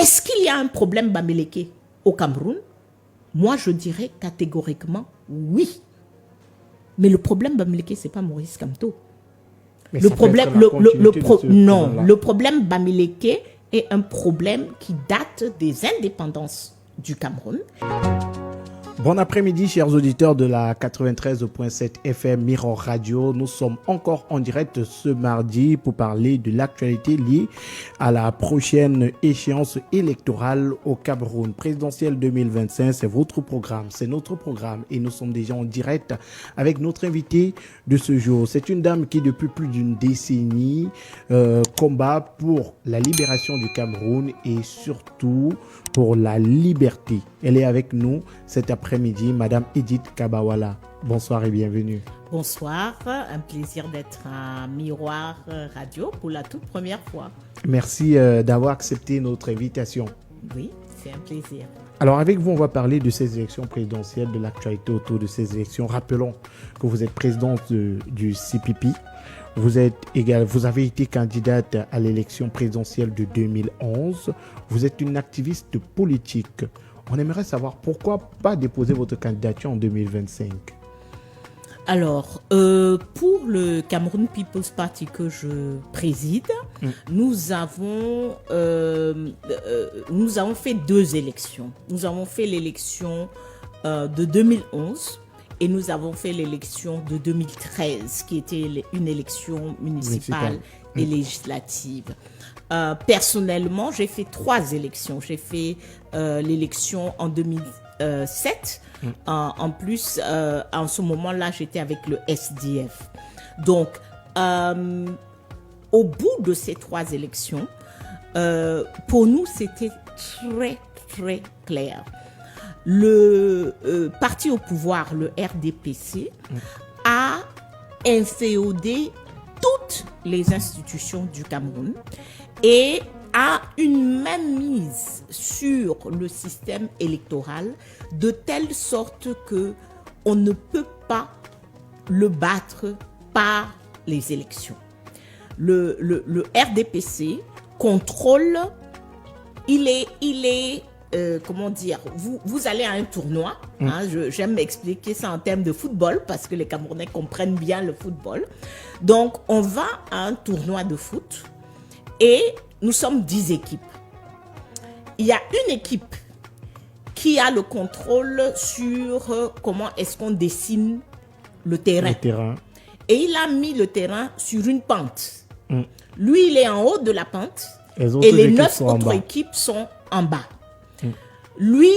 Est-ce qu'il y a un problème Bamileke au Cameroun? Moi, je dirais catégoriquement oui. Mais le problème Bamileke, ce n'est pas Maurice Kamto. Mais Le ça peut problème, être la continuité de ce non, problème-là. le problème Bamileke est un problème qui date des indépendances du Cameroun. Bon après-midi, chers auditeurs de la 93.7 FM Mirror Radio. Nous sommes encore en direct ce mardi pour parler de l'actualité liée à la prochaine échéance électorale au Cameroun. Présidentielle 2025, c'est votre programme, c'est notre programme et nous sommes déjà en direct avec notre invité de ce jour. C'est une dame qui, depuis plus d'une décennie, combat pour la libération du Cameroun et surtout pour la liberté. Elle est avec nous cet après-midi, Madame Edith Kabawala. Bonsoir et bienvenue. Bonsoir, un plaisir d'être à Miroir Radio pour la toute première fois. Merci d'avoir accepté notre invitation. Oui, c'est un plaisir. Alors avec vous, on va parler de ces élections présidentielles, de l'actualité autour de ces élections. Rappelons que vous êtes présidente du CPP. Vous avez été candidate à l'élection présidentielle de 2011. Vous êtes une activiste politique. On aimerait savoir pourquoi pas déposer votre candidature en 2025. Alors, pour le Cameroun People's Party que je préside, nous avons fait 2 élections. Nous avons fait l'élection de 2011 et nous avons fait l'élection de 2013, qui était une élection municipale et législative. Personnellement, j'ai fait 3 élections. J'ai fait l'élection en 2007. En plus, en ce moment-là, j'étais avec le SDF. Donc, au bout de ces 3 élections, pour nous, c'était très, très clair. Le parti au pouvoir, le RDPC, a inféodé toutes les institutions du Cameroun et a une mainmise sur le système électoral de telle sorte que on ne peut pas le battre par les élections. Le RDPC contrôle, comment dire, vous allez à un tournoi, j'aime expliquer ça en termes de football parce que les Camerounais comprennent bien le football. Donc, on va à un tournoi de foot et nous sommes 10 équipes. Il y a une équipe qui a le contrôle sur comment est-ce qu'on dessine le terrain. Et il a mis le terrain sur une pente. Lui, il est en haut de la pente et les 9 autres équipes sont en bas. Lui,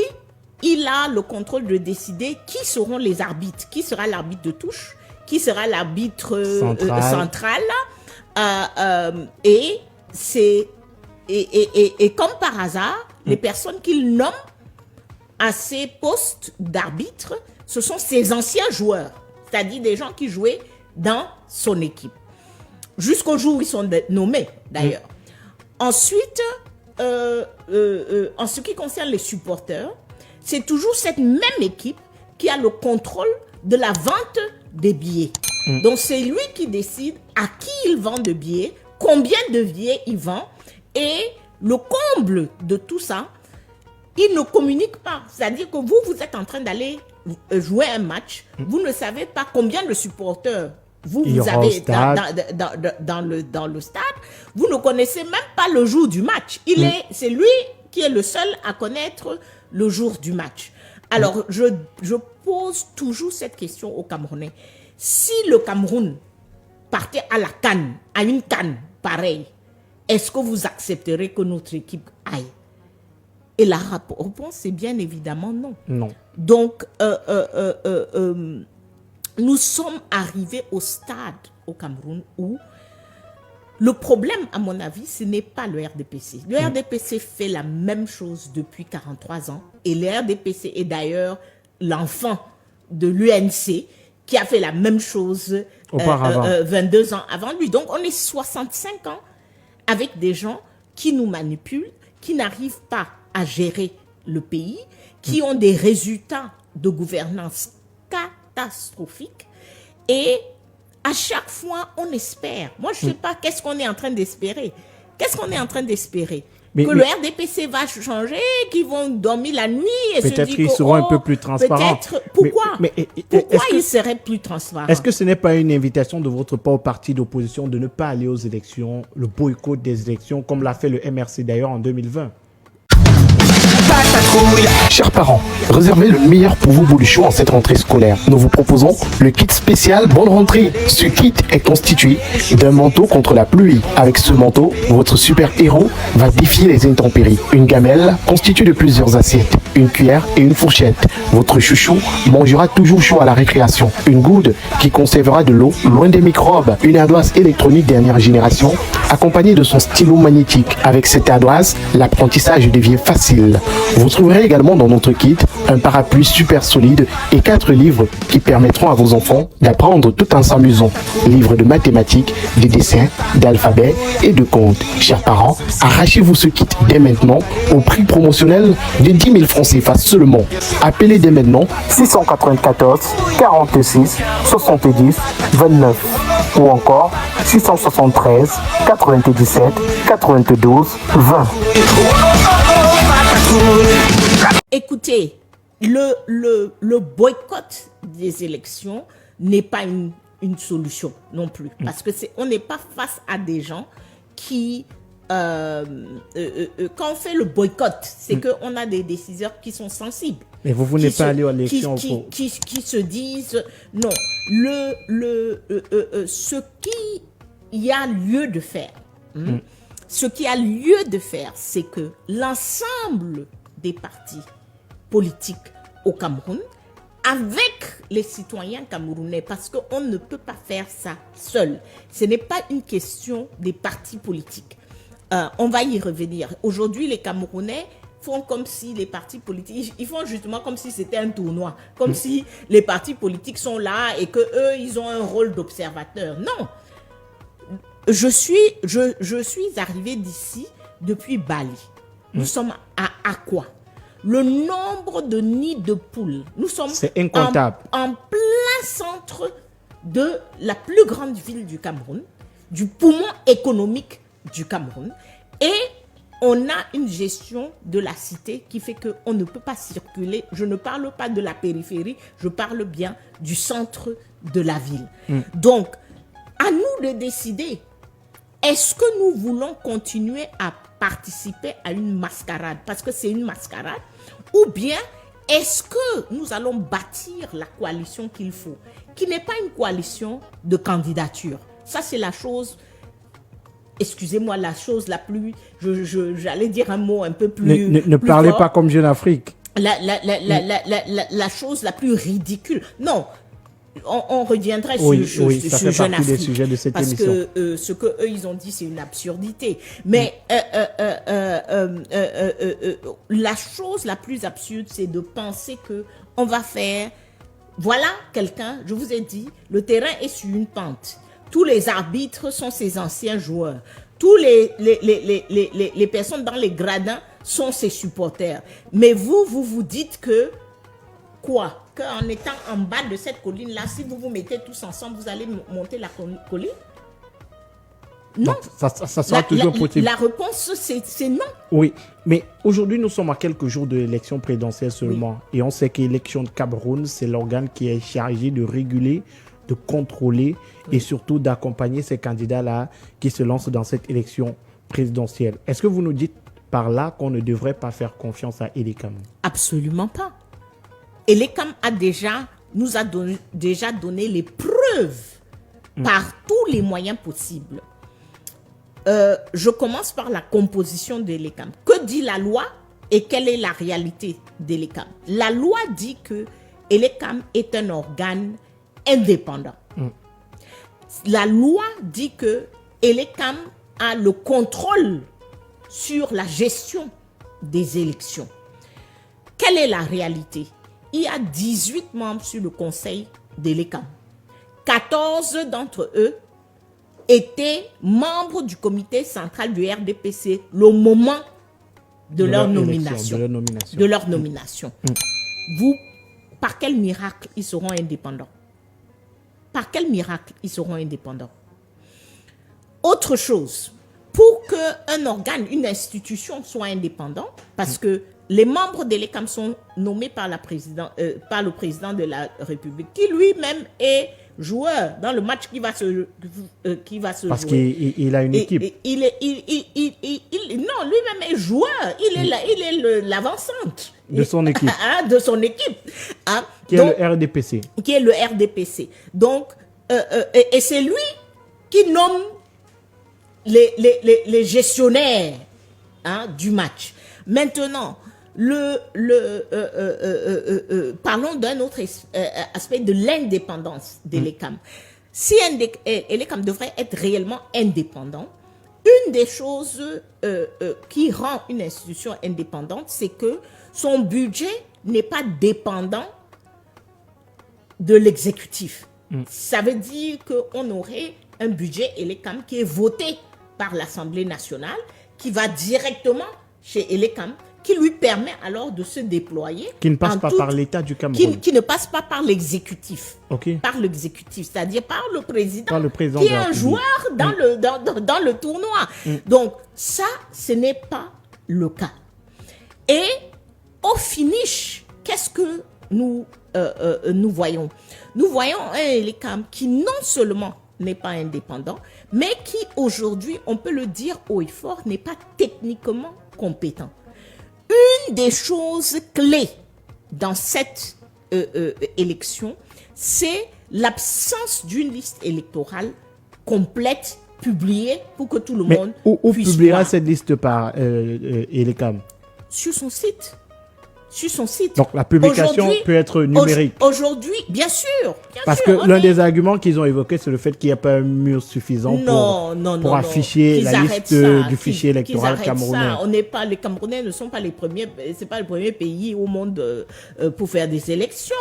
il a le contrôle de décider qui seront les arbitres, qui sera l'arbitre de touche, qui sera l'arbitre central. Et comme par hasard, les personnes qu'il nomme à ces postes d'arbitre, ce sont ses anciens joueurs, c'est-à-dire des gens qui jouaient dans son équipe. Jusqu'au jour où ils sont nommés, d'ailleurs. Ensuite, en ce qui concerne les supporters, c'est toujours cette même équipe qui a le contrôle de la vente des billets. Donc, c'est lui qui décide à qui il vend de billets, combien de billets il vend. Et le comble de tout ça, il ne communique pas. C'est-à-dire que vous êtes en train d'aller jouer un match, vous ne savez pas combien de supporters vous avez dans le stade. Vous ne connaissez même pas le jour du match. C'est lui qui est le seul à connaître le jour du match. Alors, je pose toujours cette question aux Camerounais. Si le Cameroun partait à la CAN, à une CAN pareille, est-ce que vous accepterez que notre équipe aille? Et la réponse est bien évidemment non. Non. Donc, nous sommes arrivés au stade au Cameroun où le problème, à mon avis, ce n'est pas le RDPC. Le RDPC fait la même chose depuis 43 ans. Et le RDPC est d'ailleurs l'enfant de l'UNC qui a fait la même chose 22 ans avant lui. Donc, on est 65 ans avec des gens qui nous manipulent, qui n'arrivent pas à gérer le pays, qui ont des résultats de gouvernance catastrophiques. Et à chaque fois, on espère. Moi, je ne sais pas qu'est-ce qu'on est en train d'espérer. Qu'est-ce qu'on est en train d'espérer? le RDPC va changer, qu'ils vont dormir la nuit et se dire peut-être qu'ils seront un peu plus transparents. Pourquoi ils seraient plus transparents? Est-ce que ce n'est pas une invitation de votre part au parti d'opposition de ne pas aller aux élections, le boycott des élections, comme l'a fait le MRC d'ailleurs en 2020? Chers parents, réservez le meilleur pour vos bolichons en cette rentrée scolaire. Nous vous proposons le kit spécial Bonne Rentrée. Ce kit est constitué d'un manteau contre la pluie. Avec ce manteau, votre super-héros va défier les intempéries. Une gamelle constituée de plusieurs assiettes, une cuillère et une fourchette. Votre chouchou mangera toujours chaud à la récréation. Une goude qui conservera de l'eau loin des microbes. Une ardoise électronique dernière génération accompagnée de son stylo magnétique. Avec cette ardoise, l'apprentissage devient facile. Vous trouverez également dans notre kit un parapluie super solide et 4 livres qui permettront à vos enfants d'apprendre tout en s'amusant. Livres de mathématiques, de dessins, d'alphabet et de comptes. Chers parents, arrachez-vous ce kit dès maintenant au prix promotionnel de 10 000 francs CFA seulement. Appelez dès maintenant 694 46 70 29 ou encore 673 97 92 20. Écoutez, le boycott des élections n'est pas une solution non plus. Parce que on n'est pas face à des gens qui... quand on fait le boycott, c'est qu'on a des décideurs qui sont sensibles. Mais vous n'êtes pas allé à l'élection qui se disent non. Ce qu'il y a lieu de faire, ce qui a lieu de faire, c'est que l'ensemble des partis politiques au Cameroun, avec les citoyens camerounais, parce qu'on ne peut pas faire ça seul. Ce n'est pas une question des partis politiques. On va y revenir. Aujourd'hui, les Camerounais font comme si les partis politiques, ils font justement comme si c'était un tournoi, comme si les partis politiques sont là et que eux, ils ont un rôle d'observateur. Non. Je suis arrivé d'ici depuis Bali. Nous sommes à Akwa. Le nombre de nids de poules, nous sommes incontable. En plein centre de la plus grande ville du Cameroun, du poumon économique du Cameroun, et on a une gestion de la cité qui fait qu'on ne peut pas circuler. Je ne parle pas de la périphérie, je parle bien du centre de la ville. Donc, à nous de décider, est-ce que nous voulons continuer à participer à une mascarade, parce que c'est une mascarade, ou bien est-ce que nous allons bâtir la coalition qu'il faut, qui n'est pas une coalition de candidature. Ça, c'est la chose, excusez-moi, la chose la plus, j'allais dire un mot un peu plus... Ne plus parlez fort. pas comme Jeune Afrique. La chose la plus ridicule. Non, on reviendrait sur Jeune Afrique. Des sujets de cette émission. Parce que ce qu'eux, ils ont dit, c'est une absurdité. Mais la chose la plus absurde, c'est de penser qu'on va faire... Voilà quelqu'un, je vous ai dit, le terrain est sur une pente. Tous les arbitres sont ses anciens joueurs. Tous les personnes dans les gradins sont ses supporters. Mais vous dites que... Quoi? Qu'en étant en bas de cette colline-là, si vous vous mettez tous ensemble, vous allez monter la colline? Non. Ça sera toujours possible. La réponse, c'est non. Oui, mais aujourd'hui, nous sommes à quelques jours de l'élection présidentielle seulement. Oui. Et on sait que l'élection de Cameroun, c'est l'organe qui est chargé de réguler, de contrôler et surtout d'accompagner ces candidats-là qui se lancent dans cette élection présidentielle. Est-ce que vous nous dites par là qu'on ne devrait pas faire confiance à Elecam? Absolument pas. Elecam nous a déjà donné les preuves par tous les moyens possibles. Je commence par la composition d'Elecam. Que dit la loi et quelle est la réalité d'Elecam? La loi dit que Elecam est un organe indépendant. La loi dit que Elecam a le contrôle sur la gestion des élections. Quelle est la réalité? Il y a 18 membres sur le conseil d'Elecam. 14 d'entre eux étaient membres du comité central du RDPC le moment de leur nomination. Vous, par quel miracle ils seront indépendants? Par quel miracle ils seront indépendants? Autre chose, pour qu'un organe, une institution soit indépendant, parce que les membres de l'ECAM sont nommés par le président de la République, qui lui-même est joueur dans le match qui va se Parce jouer. qu'il a une équipe. Non, lui-même est joueur. Il est l'avant-centre De son équipe. De son équipe. Hein? Qui est le RDPC. Qui est le RDPC. Donc, et c'est lui qui nomme les gestionnaires, hein, du match. Maintenant, parlons d'un autre aspect de l'indépendance de l'ECAM. Si l'ECAM devrait être réellement indépendant, une des choses qui rend une institution indépendante, c'est que son budget n'est pas dépendant de l'exécutif. Ça veut dire qu'on aurait un budget ELECAM qui est voté par l'Assemblée nationale, qui va directement chez ELECAM, qui lui permet alors de se déployer. Qui ne passe pas par l'État du Cameroun. Qui ne passe pas par l'exécutif. Okay. Par l'exécutif, c'est-à-dire par le président, qui est un joueur dans le tournoi. Donc, ça, ce n'est pas le cas. Et au finish, qu'est-ce que nous voyons? Nous voyons un ELECAM qui non seulement n'est pas indépendant, mais qui aujourd'hui, on peut le dire haut et fort, n'est pas techniquement compétent. Une des choses clés dans cette élection, c'est l'absence d'une liste électorale complète, publiée, pour que tout le monde puisse publiera voir. cette liste par ELECAM? Sur son site. Sur son site. Donc la publication peut être numérique. Aujourd'hui, bien sûr. Parce que l'un des arguments qu'ils ont évoqué, c'est le fait qu'il n'y a pas un mur suffisant pour afficher la liste du fichier électoral camerounais. Les Camerounais ne sont pas les premiers, c'est pas le premier pays au monde pour faire des élections.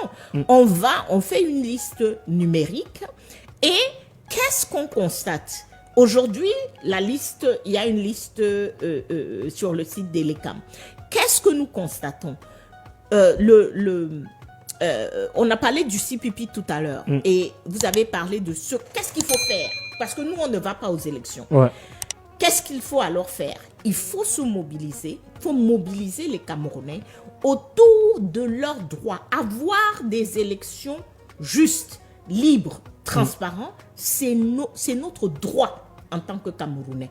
On fait une liste numérique et qu'est-ce qu'on constate? Aujourd'hui, il y a une liste sur le site d'ELECAM. Qu'est-ce que nous constatons? On a parlé du CPP tout à l'heure et vous avez parlé de qu'est-ce qu'il faut faire, parce que nous on ne va pas aux élections. Qu'est-ce qu'il faut alors faire? Il faut se mobiliser, il faut mobiliser les Camerounais autour de leurs droits. Avoir des élections justes, libres, transparentes, c'est notre droit en tant que Camerounais.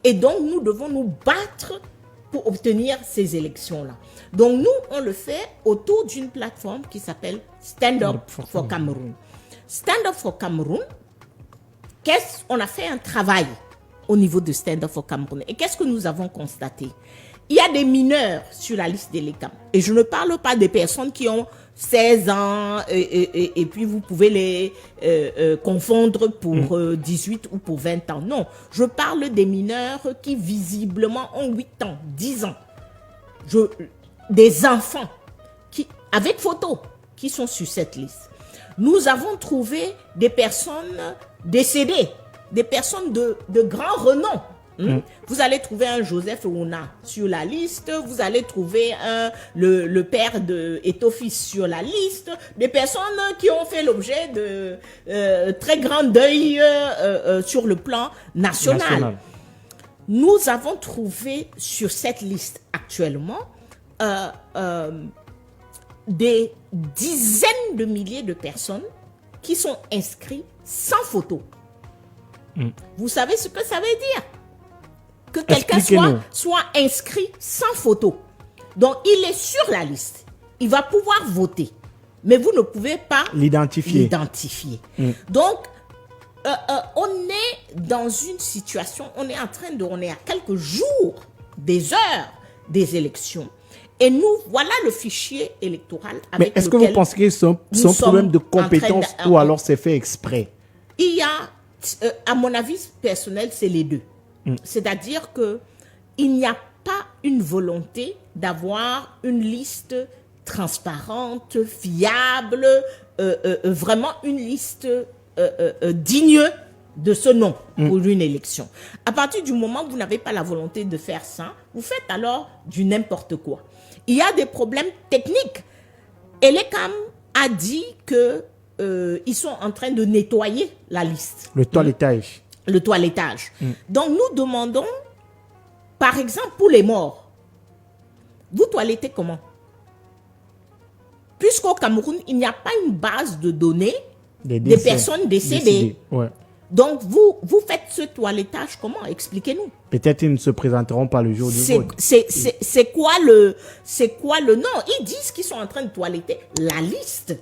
Et donc nous devons nous battre pour obtenir ces élections-là. Donc nous, on le fait autour d'une plateforme qui s'appelle Stand Up for Cameroon. Stand Up for Cameroon, on a fait un travail au niveau de Stand Up for Cameroon. Et qu'est-ce que nous avons constaté? Il y a des mineurs sur la liste des ELECAM. Et je ne parle pas des personnes qui ont 16 ans et puis vous pouvez les confondre pour 18 ou pour 20 ans. Non, je parle des mineurs qui visiblement ont 8 ans, 10 ans. Des enfants avec photo qui sont sur cette liste. Nous avons trouvé des personnes décédées, des personnes de grand renom. Vous allez trouver un Joseph Ouna sur la liste, vous allez trouver le père de Eto'o-Fils sur la liste, des personnes qui ont fait l'objet de très grand deuil sur le plan national. Nous avons trouvé sur cette liste actuellement des dizaines de milliers de personnes qui sont inscrites sans photo. Vous savez ce que ça veut dire? Que quelqu'un soit inscrit sans photo. Donc, il est sur la liste. Il va pouvoir voter. Mais vous ne pouvez pas l'identifier. Donc, on est dans une situation, on est à quelques jours, des heures des élections. Et nous, voilà le fichier électoral avec lequel Mais est-ce que vous pensez que c'est un problème de compétence ou alors c'est fait exprès? Il y a, à mon avis personnel, c'est les deux. C'est-à-dire qu'il n'y a pas une volonté d'avoir une liste transparente, fiable, vraiment une liste digne de ce nom pour une élection. À partir du moment où vous n'avez pas la volonté de faire ça, vous faites alors du n'importe quoi. Il y a des problèmes techniques. ELECAM a dit qu'ils sont en train de nettoyer la liste. Le toilettage. Donc, nous demandons Par exemple, pour les morts, vous toilettez comment? Puisqu'au Cameroun, il n'y a pas une base de données des personnes décédées. Ouais. Donc, vous faites ce toilettage comment? Expliquez-nous. Peut-être ils ne se présenteront pas le jour du vote. C'est quoi le nom? Ils disent qu'ils sont en train de toiletter la liste.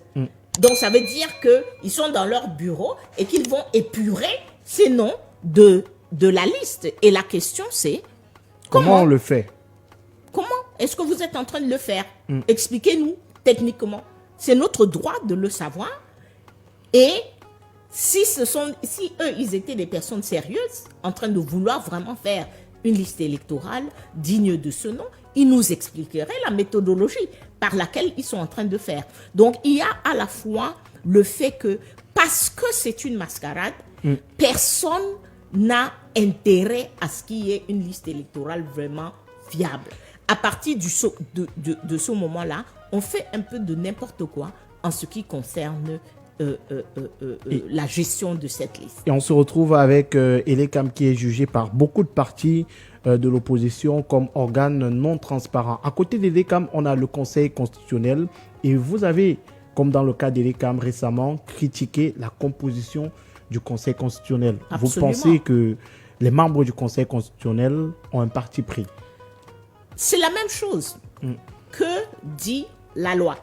Donc, ça veut dire qu'ils sont dans leur bureau et qu'ils vont épurer ces noms de la liste. Et la question, c'est comment on le fait? Comment est-ce que vous êtes en train de le faire? Expliquez-nous techniquement. C'est notre droit de le savoir. Et si eux, ils étaient des personnes sérieuses, en train de vouloir vraiment faire une liste électorale digne de ce nom, ils nous expliqueraient la méthodologie par laquelle ils sont en train de faire. Donc, il y a à la fois le fait que, parce que c'est une mascarade, personne n'a intérêt à ce qu'il y ait une liste électorale vraiment fiable. À partir de ce moment-là, on fait un peu de n'importe quoi en ce qui concerne la gestion de cette liste. Et on se retrouve avec Elekam qui est jugé par beaucoup de partis de l'opposition comme organe non transparent. À côté d'Elekam, on a le Conseil constitutionnel et vous avez, comme dans le cas d'Elekam récemment, critiqué la composition du Conseil constitutionnel. Absolument. Vous pensez que les membres du Conseil constitutionnel ont un parti pris? C'est la même chose que dit la loi.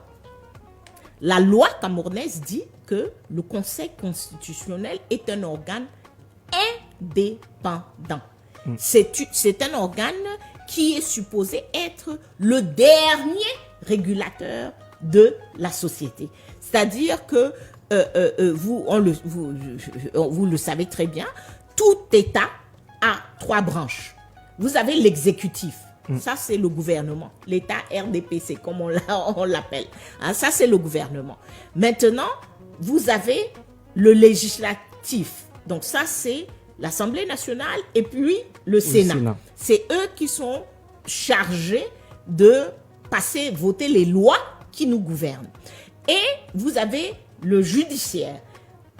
La loi camerounaise dit que le Conseil constitutionnel est un organe indépendant. C'est un organe qui est supposé être le dernier régulateur de la société. C'est-à-dire que vous le savez très bien, tout État a 3 branches. Vous avez l'exécutif. Ça, c'est le gouvernement. L'État RDPC, comme on l'appelle. Hein, ça, c'est le gouvernement. Maintenant, vous avez le législatif. Donc, ça, c'est l'Assemblée nationale et puis le Sénat. C'est eux qui sont chargés de voter les lois qui nous gouvernent. Et vous avez le judiciaire.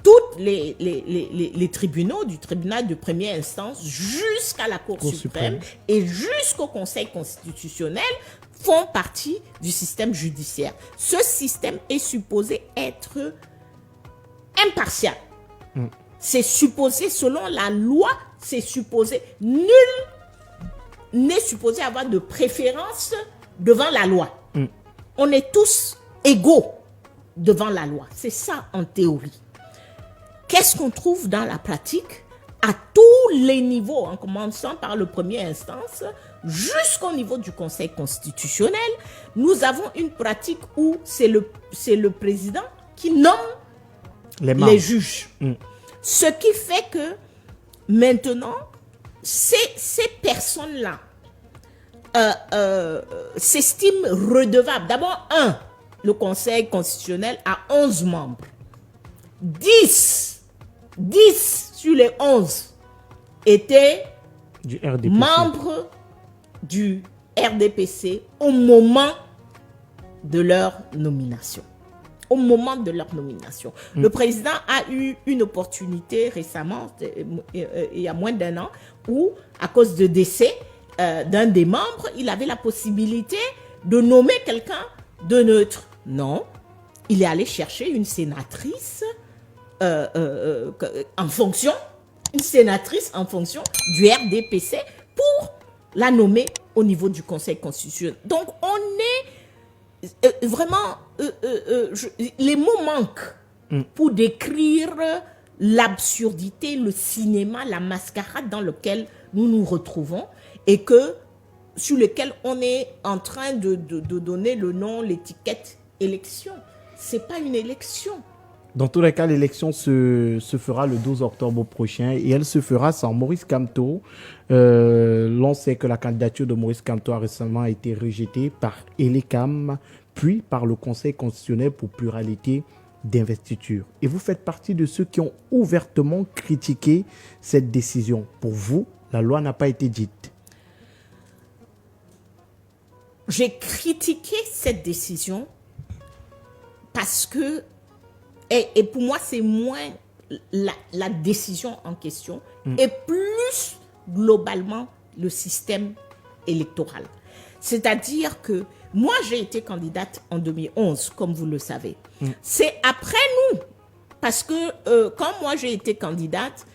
Tous les tribunaux, du tribunal de première instance jusqu'à la Cour suprême et jusqu'au Conseil constitutionnel font partie du système judiciaire. Ce système est supposé être impartial. C'est supposé, selon la loi, c'est supposé, nul n'est supposé avoir de préférence devant la loi. On est tous égaux devant la loi. C'est ça en théorie. Qu'est-ce qu'on trouve dans la pratique à tous les niveaux, en commençant par le premier instance jusqu'au niveau du Conseil constitutionnel? Nous avons une pratique où c'est le président qui nomme les juges. Ce qui fait que maintenant, ces personnes-là s'estiment redevables. D'abord, le Conseil constitutionnel a 11 membres. 10 sur les 11 étaient membres du RDPC au moment de leur nomination. Le président a eu une opportunité récemment, il y a moins d'1 an, où, à cause de décès d'un des membres, il avait la possibilité de nommer quelqu'un de neutre. Non, il est allé chercher une sénatrice en fonction du RDPC pour la nommer au niveau du Conseil constitutionnel. Donc, on est vraiment... les mots manquent pour décrire l'absurdité, le cinéma, la mascarade dans lequel nous nous retrouvons et sur lequel on est en train de donner le nom, l'étiquette élection. C'est pas une élection. Dans tous les cas, l'élection se fera le 12 octobre prochain et elle se fera sans Maurice Kamto. L'on sait que la candidature de Maurice Kamto a récemment été rejetée par Elekam, puis par le Conseil constitutionnel pour pluralité d'investiture. Et vous faites partie de ceux qui ont ouvertement critiqué cette décision. Pour vous, la loi n'a pas été dite. J'ai critiqué cette décision parce que, et pour moi, c'est moins la décision en question, et plus globalement le système électorale. C'est-à-dire que moi, j'ai été candidate en 2011, comme vous le savez. C'est après nous, parce que quand moi j'ai été candidate,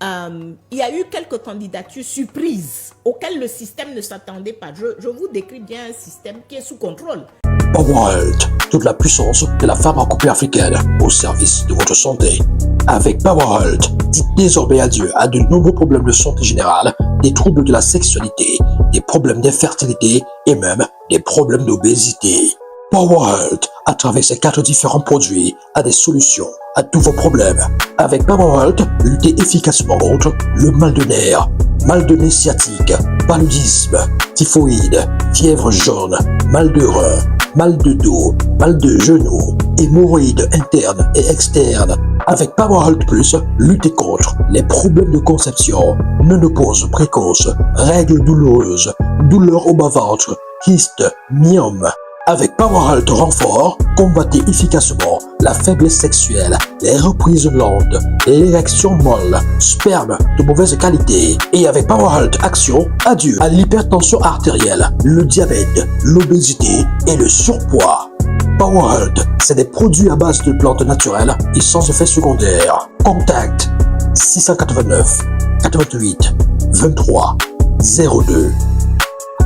il y a eu quelques candidatures surprises auxquelles le système ne s'attendait pas. Je vous décris bien un système qui est sous contrôle. PowerHealth, toute la puissance de la pharmacopée africaine au service de votre santé. Avec PowerHealth, dites désormais adieu à de nombreux problèmes de santé générale, des troubles de la sexualité, des problèmes d'infertilité et même des problèmes d'obésité. PowerHealth, à travers ses 4 différents produits, a des solutions à tous vos problèmes. Avec PowerHealth, luttez efficacement contre le mal de nerfs, mal de nez sciatique, paludisme, typhoïde, fièvre jaune, mal de rein, mal de dos, mal de genoux, hémorroïdes internes et externes. Avec PowerHealth Plus, luttez contre les problèmes de conception, ménopause précoce, règles douloureuses, douleurs au bas-ventre, kystes, myomes. Avec PowerHealth Renfort, combattez efficacement la faiblesse sexuelle, les reprises lentes, l'érection molle, sperme de mauvaise qualité. Et avec PowerHealth Action, adieu à l'hypertension artérielle, le diabète, l'obésité et le surpoids. PowerHealth, c'est des produits à base de plantes naturelles et sans effet secondaire. Contact 689 88 23 02.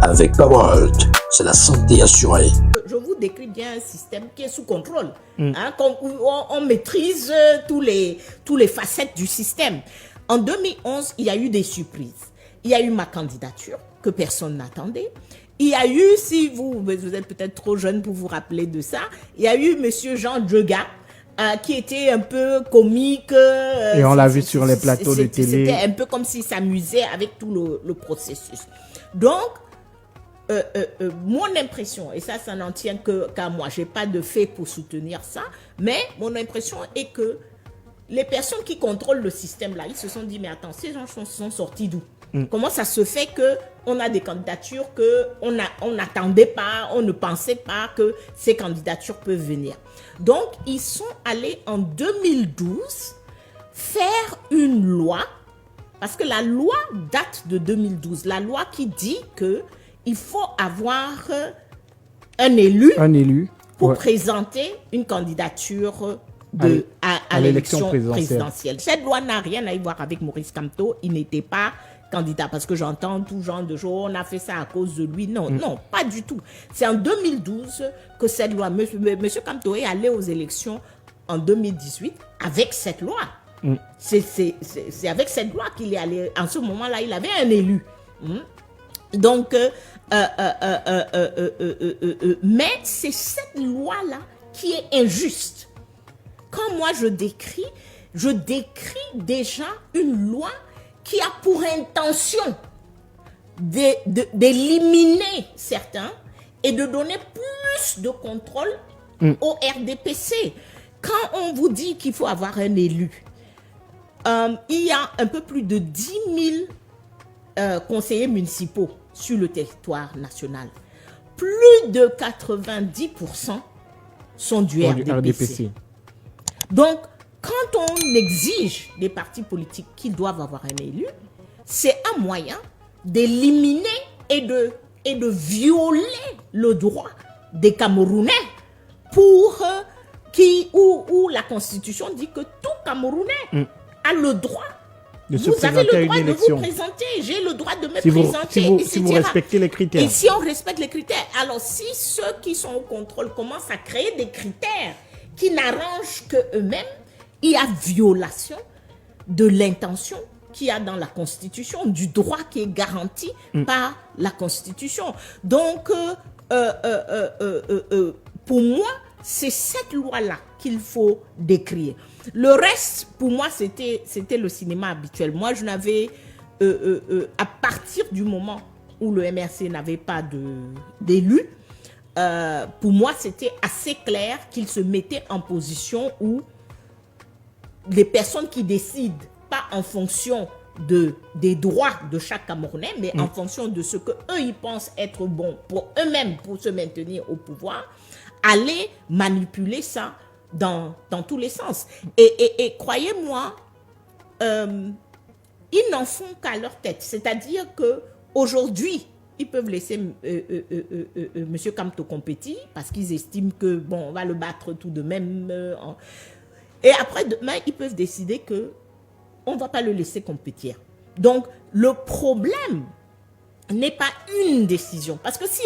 Avec PowerHealth, c'est la santé assurée. Je vous décris bien un système qui est sous contrôle. Où on maîtrise tous les facettes du système. En 2011, il y a eu des surprises. Il y a eu ma candidature que personne n'attendait. Il y a eu, si vous êtes peut-être trop jeune pour vous rappeler de ça, il y a eu Monsieur Jean Djega, qui était un peu comique. Et on l'a vu sur les plateaux de télé. C'était un peu comme s'il s'amusait avec tout le processus. Donc, mon impression, et ça n'en tient qu'à moi, je n'ai pas de fait pour soutenir ça, mais mon impression est que les personnes qui contrôlent le système là, ils se sont dit, mais attends, ces gens sont sortis d'où? Comment ça se fait qu'on a des candidatures qu'on n'attendait pas, on ne pensait pas que ces candidatures peuvent venir. Donc, ils sont allés en 2012 faire une loi, parce que la loi date de 2012, la loi qui dit que il faut avoir un élu pour présenter une candidature à l'élection présidentielle. Cette loi n'a rien à y voir avec Maurice Kamto. Il n'était pas candidat parce que j'entends tout genre de choses. On a fait ça à cause de lui. Non, non, pas du tout. C'est en 2012 que cette loi, Monsieur Kamto est allé aux élections en 2018 avec cette loi. C'est avec cette loi qu'il est allé. En ce moment-là, il avait un élu. Donc, mais c'est cette loi-là qui est injuste. Quand moi je décris déjà une loi qui a pour intention d'éliminer certains et de donner plus de contrôle au RDPC. Quand on vous dit qu'il faut avoir un élu, il y a un peu plus de 10 000 conseillers municipaux sur le territoire national. Plus de 90% sont du RDPC. Donc, quand on exige des partis politiques qui doivent avoir un élu, c'est un moyen d'éliminer et de violer le droit des Camerounais où la Constitution dit que tout Camerounais a le droit. Vous avez le droit de vous présenter, j'ai le droit de me présenter, si vous respectez les critères. Et si on respecte les critères, alors si ceux qui sont au contrôle commencent à créer des critères qui n'arrangent qu'eux-mêmes, il y a violation de l'intention qu'il y a dans la Constitution, du droit qui est garanti par la Constitution. Donc, pour moi, c'est cette loi-là qu'il faut décrire. Le reste, pour moi, c'était le cinéma habituel. Moi, je n'avais, à partir du moment où le MRC n'avait pas d'élu, pour moi, c'était assez clair qu'il se mettait en position où les personnes qui décident, pas en fonction des droits de chaque Camerounais, mais en fonction de ce qu'eux, ils pensent être bon pour eux-mêmes, pour se maintenir au pouvoir, allaient manipuler ça dans tous les sens. Et croyez-moi, ils n'en font qu'à leur tête. C'est-à-dire qu'aujourd'hui, ils peuvent laisser Monsieur Kamto compétir parce qu'ils estiment que, bon, on va le battre tout de même. Et après, demain, ils peuvent décider que on ne va pas le laisser compétir. Donc, le problème n'est pas une décision. Parce que si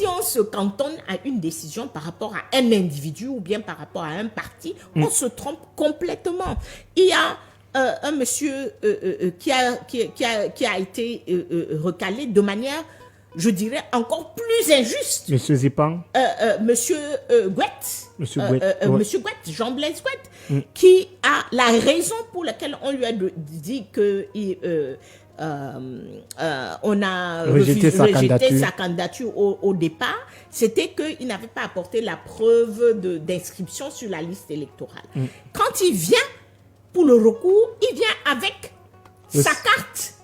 on se cantonne à une décision par rapport à un individu ou bien par rapport à un parti, on se trompe complètement. Il y a un monsieur qui a été recalé de manière, je dirais, encore plus injuste. Monsieur Zipan. Monsieur Gouette. Monsieur Gouette. Monsieur Gouette, Jean-Blaise Gouette, qui a la raison pour laquelle on lui a dit que on a rejeté sa candidature au départ, c'était qu'il n'avait pas apporté la preuve d'inscription sur la liste électorale. Quand il vient pour le recours, il vient avec sa carte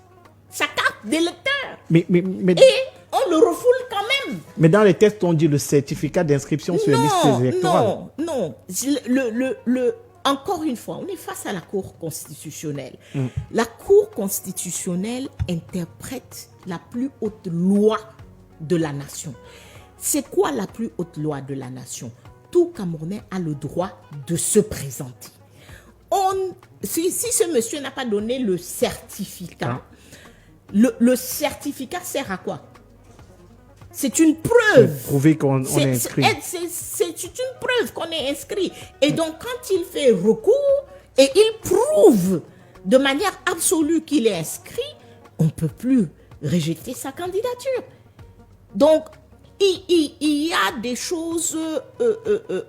d'électeur. Mais et on le refoule quand même. Mais dans les textes, on dit le certificat d'inscription sur la liste électorale. Non. Encore une fois, on est face à la Cour constitutionnelle. La Cour constitutionnelle interprète la plus haute loi de la nation. C'est quoi la plus haute loi de la nation? Tout Camerounais a le droit de se présenter. Si ce monsieur n'a pas donné le certificat, le certificat sert à quoi? C'est une preuve. Prouver qu'on est inscrit. C'est une preuve qu'on est inscrit. Et donc, quand il fait recours et il prouve de manière absolue qu'il est inscrit, on ne peut plus rejeter sa candidature. Donc, il y a des choses...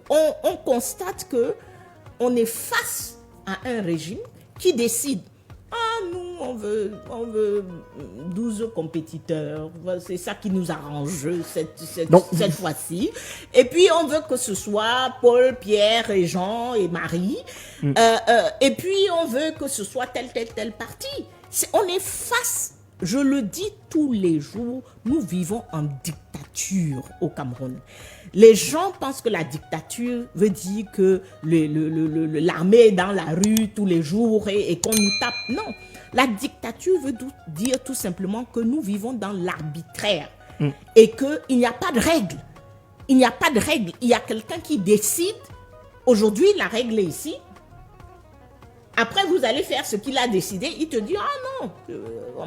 on constate qu'on est face à un régime qui décide. Nous, on veut 12 compétiteurs. C'est ça qui nous arrange cette fois-ci. Et puis, on veut que ce soit Paul, Pierre et Jean et Marie. Et puis, on veut que ce soit tel parti. On est face, je le dis tous les jours, nous vivons en dictature au Cameroun. Les gens pensent que la dictature veut dire que l'armée est dans la rue tous les jours et qu'on nous tape. Non, la dictature veut dire tout simplement que nous vivons dans l'arbitraire et qu'il n'y a pas de règle. Il n'y a pas de règle. Il y a quelqu'un qui décide. Aujourd'hui, la règle est ici. Après, vous allez faire ce qu'il a décidé. Il te dit, non,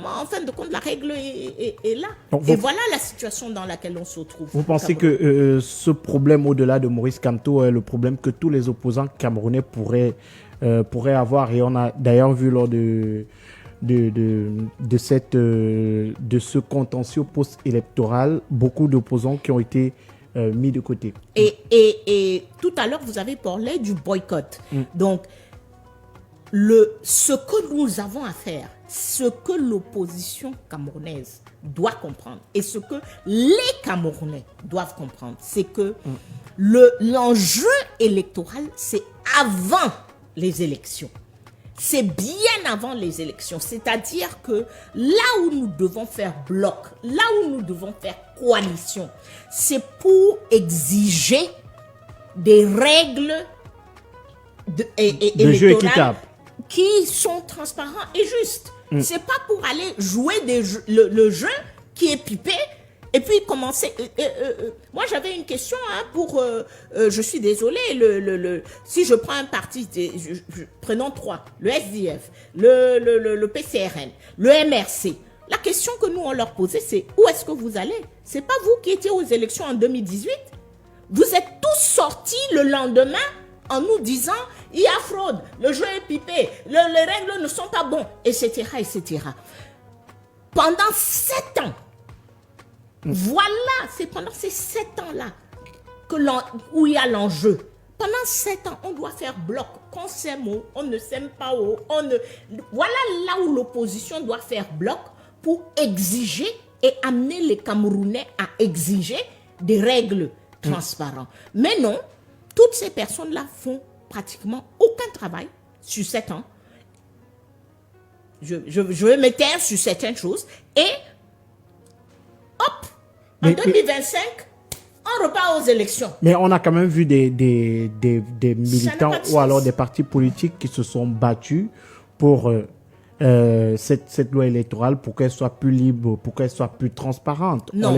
en fin de compte, la règle est là. Donc, et voilà la situation dans laquelle on se retrouve. Vous pensez que ce problème, au-delà de Maurice Kamto, est le problème que tous les opposants camerounais pourraient avoir. Et on a d'ailleurs vu lors de ce contentieux post-électoral, beaucoup d'opposants qui ont été mis de côté. Et tout à l'heure, vous avez parlé du boycott. Donc, ce que nous avons à faire, ce que l'opposition camerounaise doit comprendre et ce que les Camerounais doivent comprendre, c'est que l'enjeu électoral, c'est avant les élections. C'est bien avant les élections. C'est-à-dire que là où nous devons faire bloc, là où nous devons faire coalition, c'est pour exiger des règles de jeu équitable qui sont transparents et justes. C'est pas pour aller jouer le jeu qui est pipé et puis commencer. Moi, j'avais une question pour. Je suis désolée. Si je prends un parti, prenons 3, le SDF, le PCRN, le MRC. La question que nous on leur posait, c'est où est-ce que vous allez? C'est pas vous qui étiez aux élections en 2018. Vous êtes tous sortis le lendemain en nous disant il y a fraude, le jeu est pipé, les règles ne sont pas bonnes, etc., etc. Pendant 7 ans, voilà, c'est pendant ces 7 ans-là où il y a l'enjeu. Pendant 7 ans, on doit faire bloc, qu'on s'aime ou on ne s'aime pas ou Voilà là où l'opposition doit faire bloc pour exiger et amener les Camerounais à exiger des règles transparentes. Mais non, toutes ces personnes-là font pratiquement aucun travail sur 7 ans. Je vais me taire sur certaines choses et hop, en 2025, on repart aux élections. Mais on a quand même vu des militants ou alors des partis politiques qui se sont battus pour cette loi électorale pour qu'elle soit plus libre, pour qu'elle soit plus transparente. Non.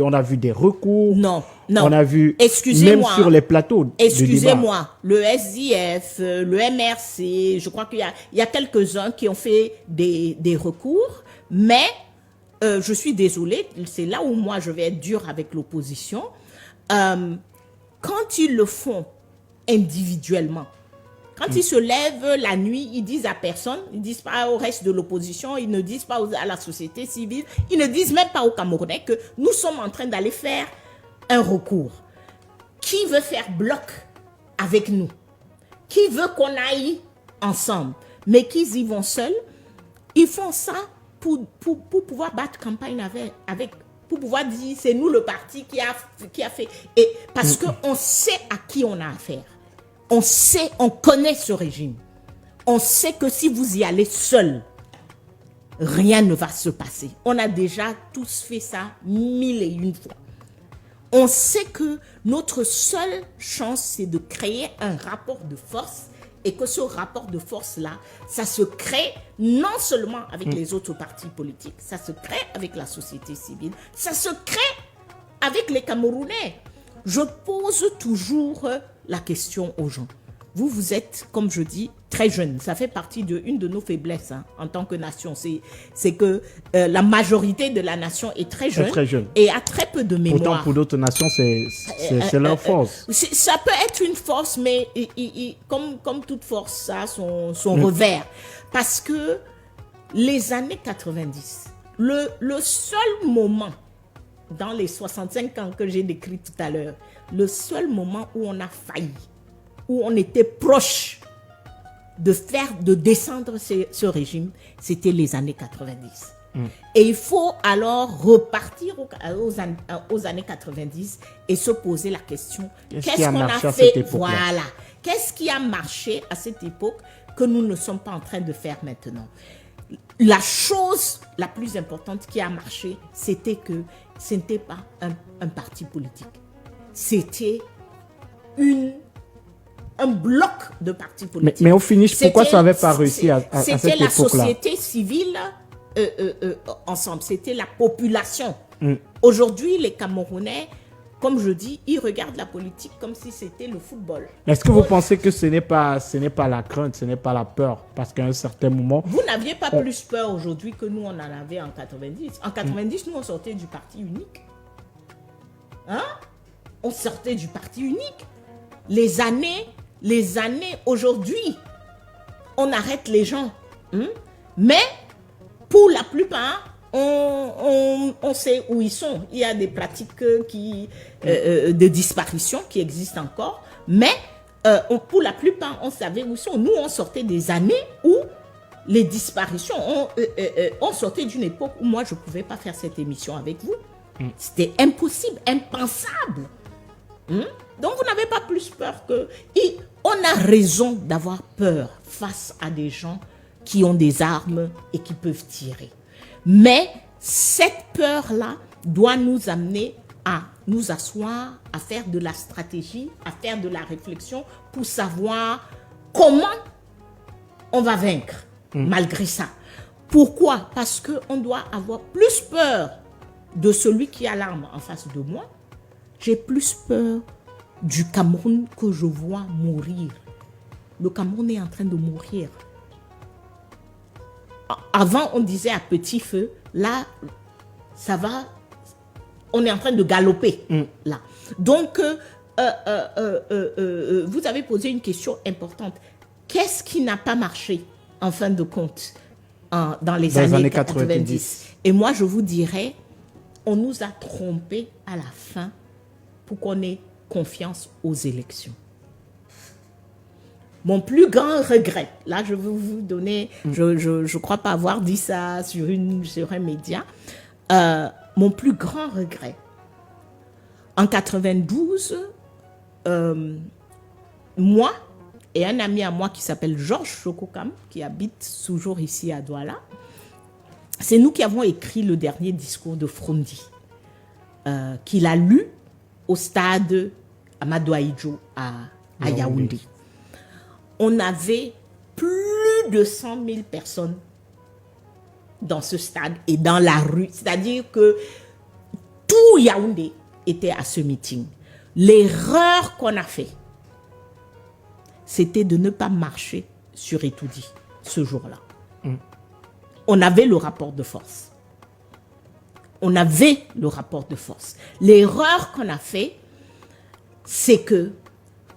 On a vu des recours. Non. On a vu, même sur les plateaux de débat. Excusez-moi, le SDF, le MRC, je crois qu'il y a quelques-uns qui ont fait des recours, mais je suis désolée, c'est là où moi je vais être dure avec l'opposition. Quand ils le font individuellement, quand ils se lèvent la nuit, ils disent à personne, ils disent pas au reste de l'opposition, ils ne disent pas à la société civile, ils ne disent même pas aux Camerounais que nous sommes en train d'aller faire un recours. Qui veut faire bloc avec nous? Qui veut qu'on aille ensemble? Mais qu'ils y vont seuls, ils font ça pour pouvoir battre campagne avec pour pouvoir dire c'est nous le parti qui a fait. Et parce qu'on sait à qui on a affaire. On connaît ce régime. On sait que si vous y allez seul, rien ne va se passer. On a déjà tous fait ça 1001 fois. On sait que notre seule chance, c'est de créer un rapport de force et que ce rapport de force-là, ça se crée non seulement avec les autres partis politiques, ça se crée avec la société civile, ça se crée avec les Camerounais. Je pose toujours la question aux gens. Vous êtes, comme je dis, très jeune. Ça fait partie d'une de nos faiblesses en tant que nation. C'est que la majorité de la nation est très jeune et a très peu de mémoire. Pourtant, pour d'autres nations, c'est leur force. Ça peut être une force, mais comme toute force, ça a son revers. Parce que les années 90, le seul moment, dans les 65 ans que j'ai décrit tout à l'heure, le seul moment où on a failli, où on était proche de descendre ce régime, c'était les années 90. Et il faut alors repartir aux années 90 et se poser la question, qu'est-ce qu'on a fait? Voilà. Qu'est-ce qui a marché à cette époque que nous ne sommes pas en train de faire maintenant? La chose la plus importante qui a marché, c'était que ce n'était pas un parti politique. C'était un bloc de partis politiques. Mais au finish, pourquoi ça n'avait pas réussi à cette époque-là? C'était la société civile ensemble, c'était la population. Aujourd'hui, les Camerounais, comme je dis, ils regardent la politique comme si c'était le football. Est-ce que vous pensez que ce n'est pas la crainte, ce n'est pas la peur? Parce qu'à un certain moment... Vous n'aviez pas plus peur aujourd'hui que nous, on en avait en 90. En 90, nous, on sortait du parti unique. On sortait du parti unique. Les années, aujourd'hui, on arrête les gens. Mais, pour la plupart, on sait où ils sont. Il y a des pratiques de disparition qui existent encore. Mais, pour la plupart, on savait où ils sont. Nous, on sortait des années où les disparitions, on sortait d'une époque où moi, je ne pouvais pas faire cette émission avec vous. C'était impossible, impensable. Donc, vous n'avez pas plus peur que... On a raison d'avoir peur face à des gens qui ont des armes et qui peuvent tirer. Mais cette peur-là doit nous amener à nous asseoir, à faire de la stratégie, à faire de la réflexion pour savoir comment on va vaincre malgré ça. Pourquoi? Parce qu'on doit avoir plus peur de celui qui a l'arme en face de moi. J'ai plus peur du Cameroun que je vois mourir. Le Cameroun est en train de mourir. Avant, on disait à petit feu, là, ça va, on est en train de galoper. Là. Donc, vous avez posé une question importante. Qu'est-ce qui n'a pas marché, en fin de compte, dans les années 90? Et moi, je vous dirais, on nous a trompés à la fin pour qu'on ait confiance aux élections. Mon plus grand regret, là je vais vous donner, je crois pas avoir dit ça sur un média, mon plus grand regret, en 92, moi et un ami à moi qui s'appelle Georges Chokokam, qui habite toujours ici à Douala, c'est nous qui avons écrit le dernier discours de Frondi, qu'il a lu au stade Amadou Ahidjo à Yaoundé. On avait plus de 100 000 personnes dans ce stade et dans la rue. C'est-à-dire que tout Yaoundé était à ce meeting. L'erreur qu'on a fait, c'était de ne pas marcher sur Etoudi ce jour-là. On avait le rapport de force. L'erreur qu'on a fait, c'est que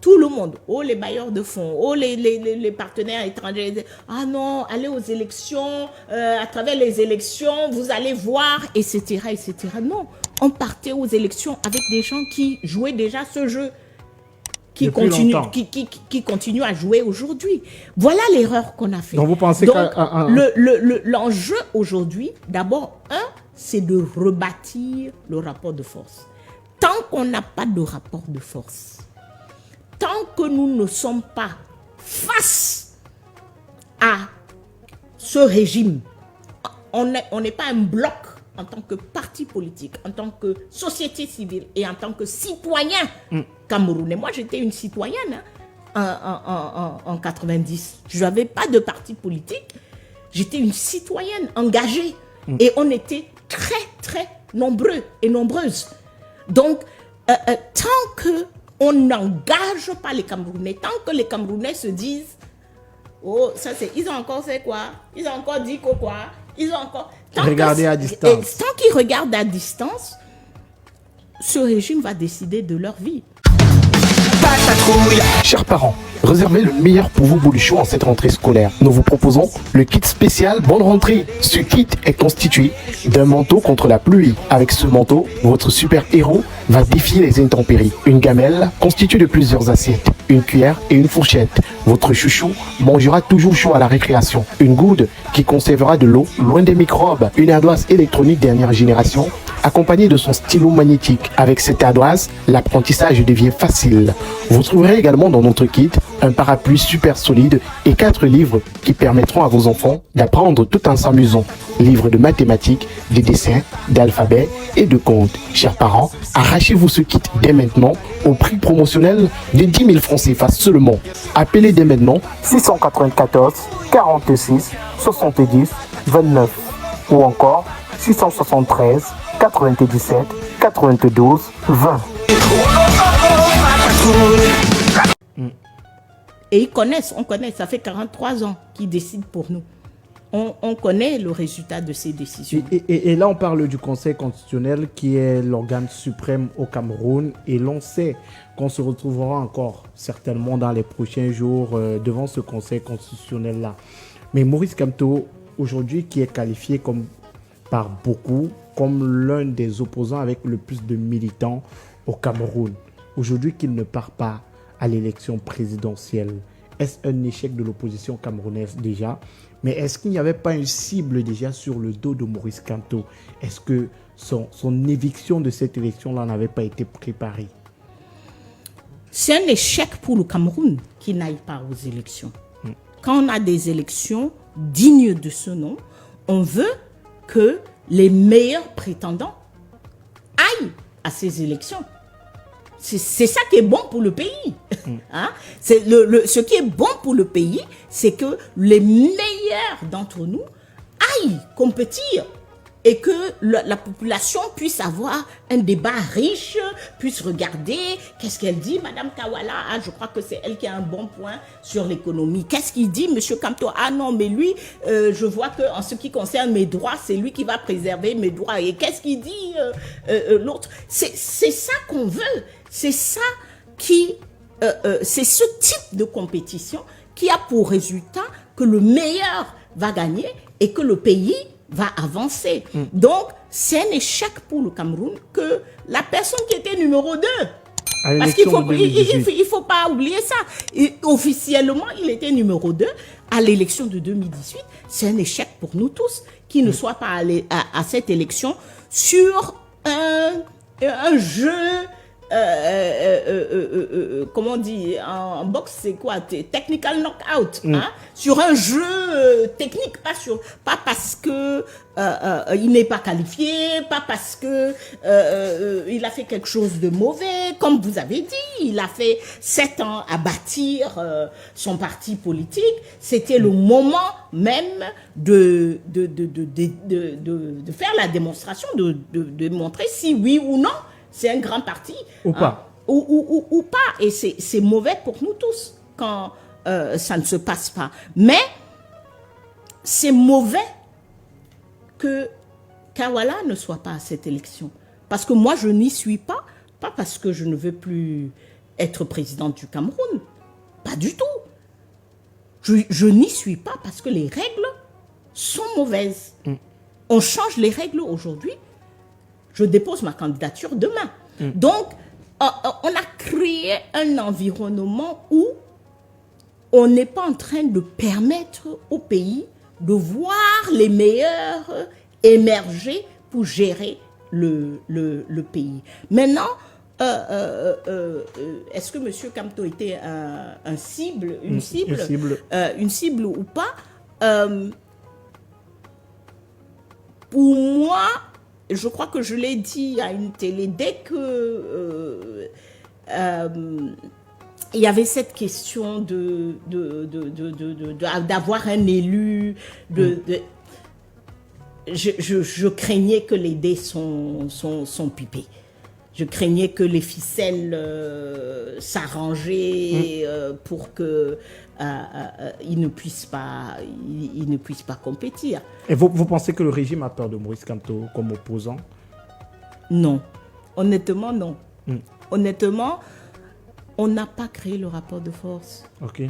tout le monde, les bailleurs de fonds, les partenaires étrangers, ah non, allez aux élections, à travers les élections, vous allez voir, etc., etc. Non, on partait aux élections avec des gens qui jouaient déjà ce jeu, qui continuent à jouer aujourd'hui. Voilà l'erreur qu'on a fait. Donc vous pensez que l'enjeu aujourd'hui, d'abord, c'est de rebâtir le rapport de force. Tant qu'on n'a pas de rapport de force, tant que nous ne sommes pas face à ce régime, on n'est pas un bloc en tant que parti politique, en tant que société civile et en tant que citoyen camerounais. Moi, j'étais une citoyenne en 90. Je n'avais pas de parti politique. J'étais une citoyenne engagée. Et on était très, très nombreux et nombreuses. Donc, tant qu'on n'engage pas les Camerounais, tant que les Camerounais se disent « Oh, ça c'est... Ils ont encore fait quoi? Ils ont encore dit quoi? Ils ont encore... » Regardez à distance. Tant qu'ils regardent à distance, ce régime va décider de leur vie. Chers parents, réservez le meilleur pour vos bolichons en cette rentrée scolaire. Nous vous proposons le kit spécial Bonne Rentrée. Ce kit est constitué d'un manteau contre la pluie. Avec ce manteau, votre super-héros va défier les intempéries. Une gamelle constituée de plusieurs assiettes, une cuillère et une fourchette. Votre chouchou mangera toujours chaud à la récréation. Une goude qui conservera de l'eau loin des microbes. Une ardoise électronique dernière génération accompagnée de son stylo magnétique. Avec cette ardoise, l'apprentissage devient facile. Vous trouverez également dans notre kit un parapluie super solide et 4 livres qui permettront à vos enfants d'apprendre tout en s'amusant. Livres de mathématiques, de dessins, d'alphabet et de comptes. Chers parents, arrachez-vous ce kit dès maintenant au prix promotionnel de 10 000 francs CFA seulement. Appelez dès maintenant 694 46 70 29 ou encore 673 97 92 20. Et on connaît, ça fait 43 ans qu'ils décident pour nous. On connaît le résultat de ces décisions. Et là, on parle du Conseil constitutionnel qui est l'organe suprême au Cameroun. Et l'on sait qu'on se retrouvera encore certainement dans les prochains jours devant ce Conseil constitutionnel-là. Mais Maurice Kamto, aujourd'hui, qui est qualifié par beaucoup comme l'un des opposants avec le plus de militants au Cameroun, aujourd'hui qu'il ne part pas à l'élection présidentielle, est-ce un échec de l'opposition camerounaise déjà? Mais est-ce qu'il n'y avait pas une cible déjà sur le dos de Maurice Kamto? Est-ce que son éviction de cette élection-là n'avait pas été préparée? C'est un échec pour le Cameroun qui n'aille pas aux élections. Quand on a des élections dignes de ce nom, on veut que les meilleurs prétendants aillent à ces élections. C'est ça qui est bon pour le pays. Hein? Ce qui est bon pour le pays, c'est que les meilleurs d'entre nous aillent compétir et que la population puisse avoir un débat riche, puisse regarder qu'est-ce qu'elle dit, Madame Kawala. Ah, je crois que c'est elle qui a un bon point sur l'économie. Qu'est-ce qu'il dit, Monsieur Kamto? Ah non, mais lui, je vois que en ce qui concerne mes droits, c'est lui qui va préserver mes droits. Et qu'est-ce qu'il dit l'autre? C'est ça qu'on veut. C'est ça c'est ce type de compétition qui a pour résultat que le meilleur va gagner et que le pays va avancer. Donc, c'est un échec pour le Cameroun que la personne qui était numéro 2, parce qu'il faut pas oublier ça, et officiellement, il était numéro 2 à l'élection de 2018. C'est un échec pour nous tous qui ne soit pas allé à cette élection sur un jeu comment on dit en boxe, c'est quoi? Technical knockout, hein? Sur un jeu technique, pas parce que il n'est pas qualifié, pas parce que il a fait quelque chose de mauvais. Comme vous avez dit, il a fait 7 ans à bâtir son parti politique. C'était le moment même de faire la démonstration, de montrer si oui ou non c'est un grand parti. Ou pas. Ou pas. Et c'est mauvais pour nous tous quand ça ne se passe pas. Mais c'est mauvais que Kawala ne soit pas à cette élection. Parce que moi, je n'y suis pas parce que je ne veux plus être présidente du Cameroun. Pas du tout. Je n'y suis pas parce que les règles sont mauvaises. On change les règles aujourd'hui. Je dépose ma candidature demain. Donc, on a créé un environnement où on n'est pas en train de permettre au pays de voir les meilleurs émerger pour gérer le pays. Maintenant, est-ce que M. Kamto était une cible ou pas? Pour moi, je crois que je l'ai dit à une télé, dès que il y avait cette question d'avoir un élu, je craignais que les dés sont pipés. Je craignais que les ficelles s'arrangeaient pour que il ne puisse pas compétir. Et vous pensez que le régime a peur de Maurice Kamto comme opposant? Non. Honnêtement, non. Honnêtement, on n'a pas créé le rapport de force. Ok.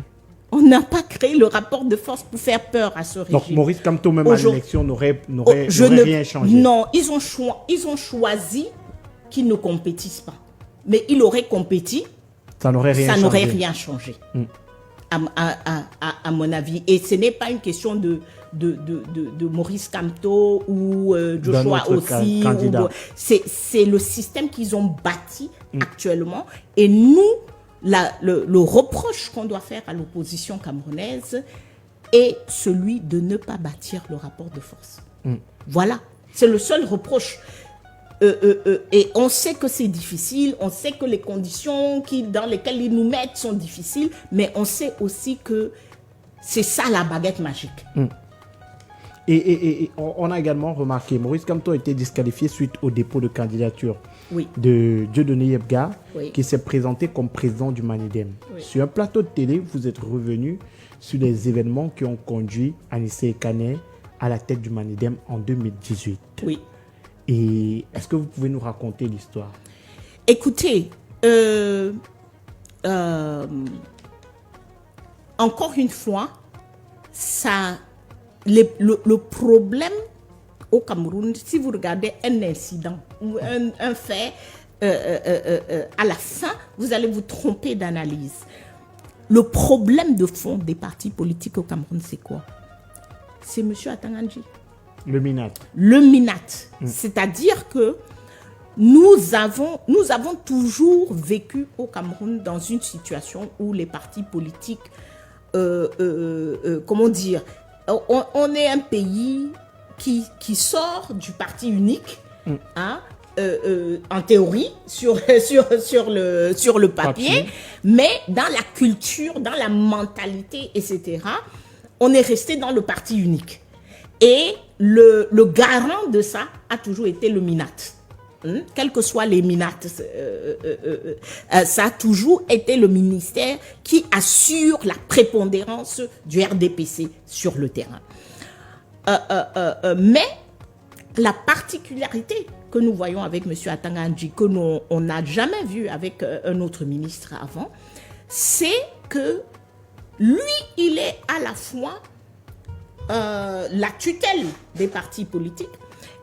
On n'a pas créé le rapport de force pour faire peur à ce régime. Donc Maurice Kamto, même à l'élection, n'aurait rien changé. Non, ils ont choisi qu'ils ne compétissent pas. Mais il aurait compéti, ça n'aurait rien changé. À mon avis. Et ce n'est pas une question de Maurice Kamto ou Joshua aussi. C'est le système qu'ils ont bâti actuellement. Et nous, le reproche qu'on doit faire à l'opposition camerounaise est celui de ne pas bâtir le rapport de force. Voilà, c'est le seul reproche. Et on sait que c'est difficile, on sait que les conditions dans lesquelles ils nous mettent sont difficiles, mais on sait aussi que c'est ça la baguette magique. Et on a également remarqué, Maurice Kamto a été disqualifié suite au dépôt de candidature de Dieudonné Yebga, qui s'est présenté comme président du Manidem. Sur un plateau de télé, vous êtes revenu sur les événements qui ont conduit Anissé Kane à la tête du Manidem en 2018. Oui. Et est-ce que vous pouvez nous raconter l'histoire? Écoutez, encore une fois, le problème au Cameroun, si vous regardez un incident ou un fait, à la fin, vous allez vous tromper d'analyse. Le problème de fond des partis politiques au Cameroun, c'est quoi? C'est M. Atanganji. Le Minat. C'est-à-dire que nous avons toujours vécu au Cameroun dans une situation où les partis politiques, comment dire, on est un pays qui sort du parti unique, en théorie, sur le papier, mais dans la culture, dans la mentalité, etc., on est resté dans le parti unique. Et le garant de ça a toujours été le Minat. Quels que soient les Minat, ça a toujours été le ministère qui assure la prépondérance du RDPC sur le terrain. Mais la particularité que nous voyons avec M. Atanganji, que on n'a jamais vu avec un autre ministre avant, c'est que lui, il est à la fois la tutelle des partis politiques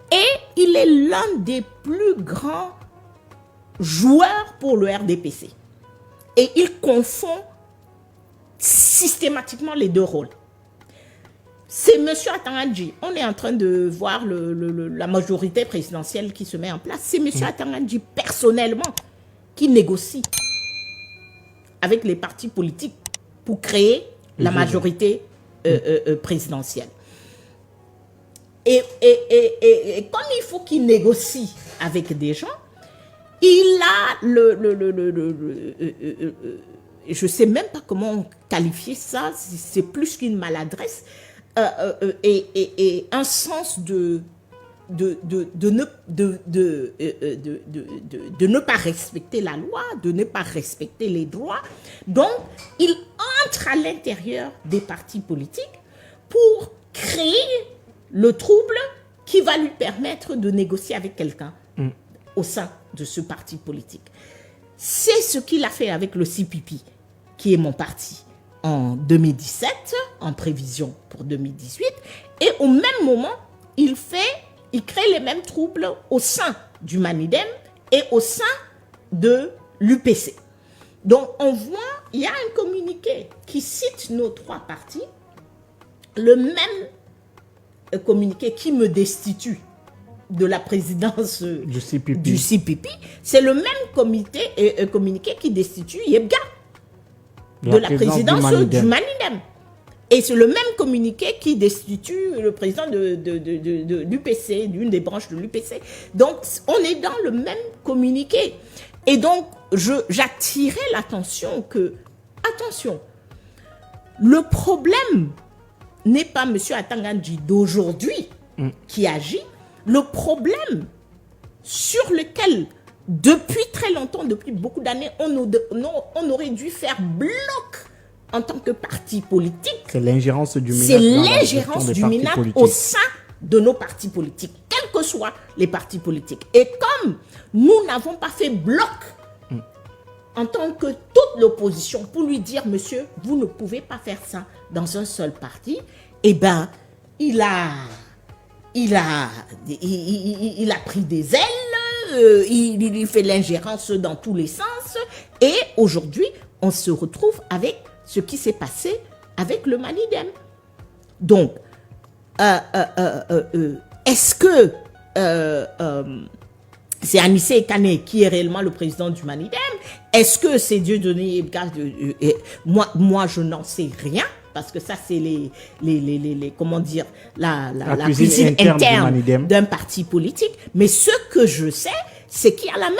et il est l'un des plus grands joueurs pour le RDPC. Et il confond systématiquement les deux rôles. C'est M. Atanganji. On est en train de voir la majorité présidentielle qui se met en place. C'est M. Atanganji personnellement qui négocie avec les partis politiques pour créer la majorité présidentielle. Et comme il faut qu'il négocie avec des gens, il a je ne sais même pas comment qualifier ça, c'est plus qu'une maladresse, et un sens de ne pas respecter la loi, de ne pas respecter les droits. Donc, il entre à l'intérieur des partis politiques pour créer le trouble qui va lui permettre de négocier avec quelqu'un au sein de ce parti politique. C'est ce qu'il a fait avec le CPP, qui est mon parti, en 2017, en prévision pour 2018. Et au même moment, il crée les mêmes troubles au sein du Manidem et au sein de l'UPC. Donc, on voit, il y a un communiqué qui cite nos trois partis, le même communiqué qui me destitue de la présidence du CPP, c'est le même communiqué qui destitue Yebga de la présidence du Manidem. Et c'est le même communiqué qui destitue le président de l'UPC, d'une des branches de l'UPC. Donc, on est dans le même communiqué. Et donc, j'attirais l'attention que, attention, le problème n'est pas M. Atangandji d'aujourd'hui qui agit. Le problème sur lequel, depuis très longtemps, depuis beaucoup d'années, on aurait dû faire bloc en tant que parti politique. C'est l'ingérence du MINAT. C'est l'ingérence du MINAT au sein de nos partis politiques, quels que soient les partis politiques. Et comme nous n'avons pas fait bloc en tant que toute l'opposition pour lui dire, monsieur, vous ne pouvez pas faire ça dans un seul parti, eh bien, il a pris des ailes, il fait l'ingérence dans tous les sens, et aujourd'hui, on se retrouve avec ce qui s'est passé avec le Manidem. Donc, est-ce que c'est Anissé Kane qui est réellement le président du Manidem? Est-ce que c'est Dieudonné Yebga? Moi, je n'en sais rien. Parce que ça, c'est comment dire, la cuisine interne d'un parti politique. Mais ce que je sais, c'est qu'il y a la main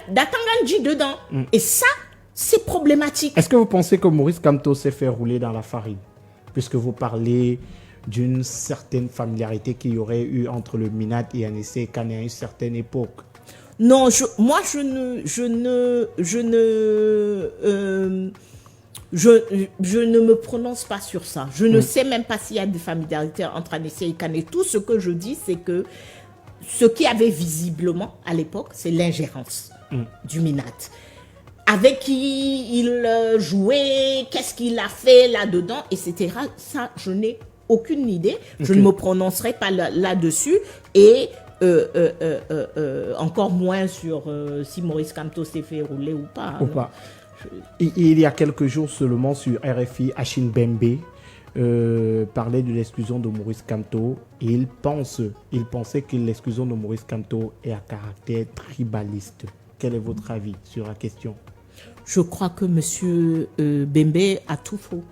d'Atangandji dedans. Et ça, c'est problématique. Est-ce que vous pensez que Maurice Kamto s'est fait rouler dans la farine? Puisque vous parlez d'une certaine familiarité qu'il y aurait eu entre le MINAT et Anissé Kane à une certaine époque. Non, je ne me prononce pas sur ça. Je ne sais même pas s'il y a des familiarités entre Anissé et Kane. Tout ce que je dis, c'est que ce qui avait visiblement à l'époque, c'est l'ingérence du MINAT. Avec qui il jouait, qu'est-ce qu'il a fait là-dedans, etc. Ça, je n'ai aucune idée. Je ne me prononcerai pas là-dessus. Et encore moins sur si Maurice Kamto s'est fait rouler ou pas. Ou pas. Il y a quelques jours seulement sur RFI, Achille Bembe parlait de l'exclusion de Maurice Kamto et il pensait que l'exclusion de Maurice Kamto est à caractère tribaliste. Quel est votre avis sur la question? Je crois que M. Bembe a tout faux.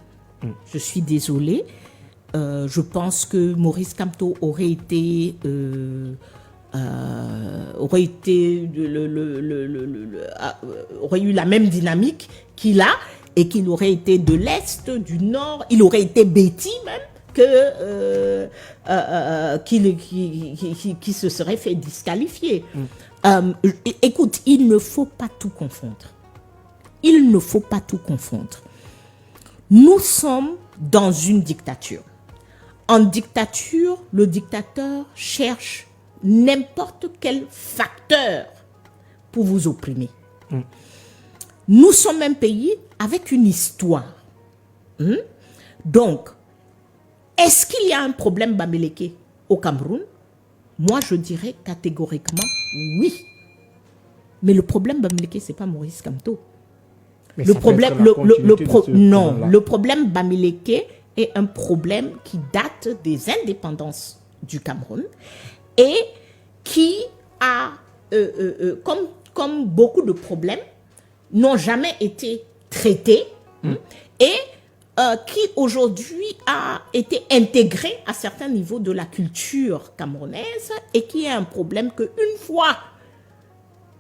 Je suis désolée. Je pense que Maurice Kamto aurait eu la même dynamique qu'il a et qu'il aurait été de l'Est, du Nord, il aurait été Betty même, qui se serait fait disqualifier. Écoute, il ne faut pas tout confondre. Il ne faut pas tout confondre. Nous sommes dans une dictature. En dictature, le dictateur cherche n'importe quel facteur pour vous opprimer. Nous sommes un pays avec une histoire. Donc, est-ce qu'il y a un problème Bamileke au Cameroun? Moi, je dirais catégoriquement oui. Mais le problème Bamileke, ce n'est pas Maurice Kamto. Le problème Bamileke est un problème qui date des indépendances du Cameroun et qui a, comme beaucoup de problèmes, n'ont jamais été traités et qui aujourd'hui a été intégré à certains niveaux de la culture camerounaise et qui est un problème qu'une fois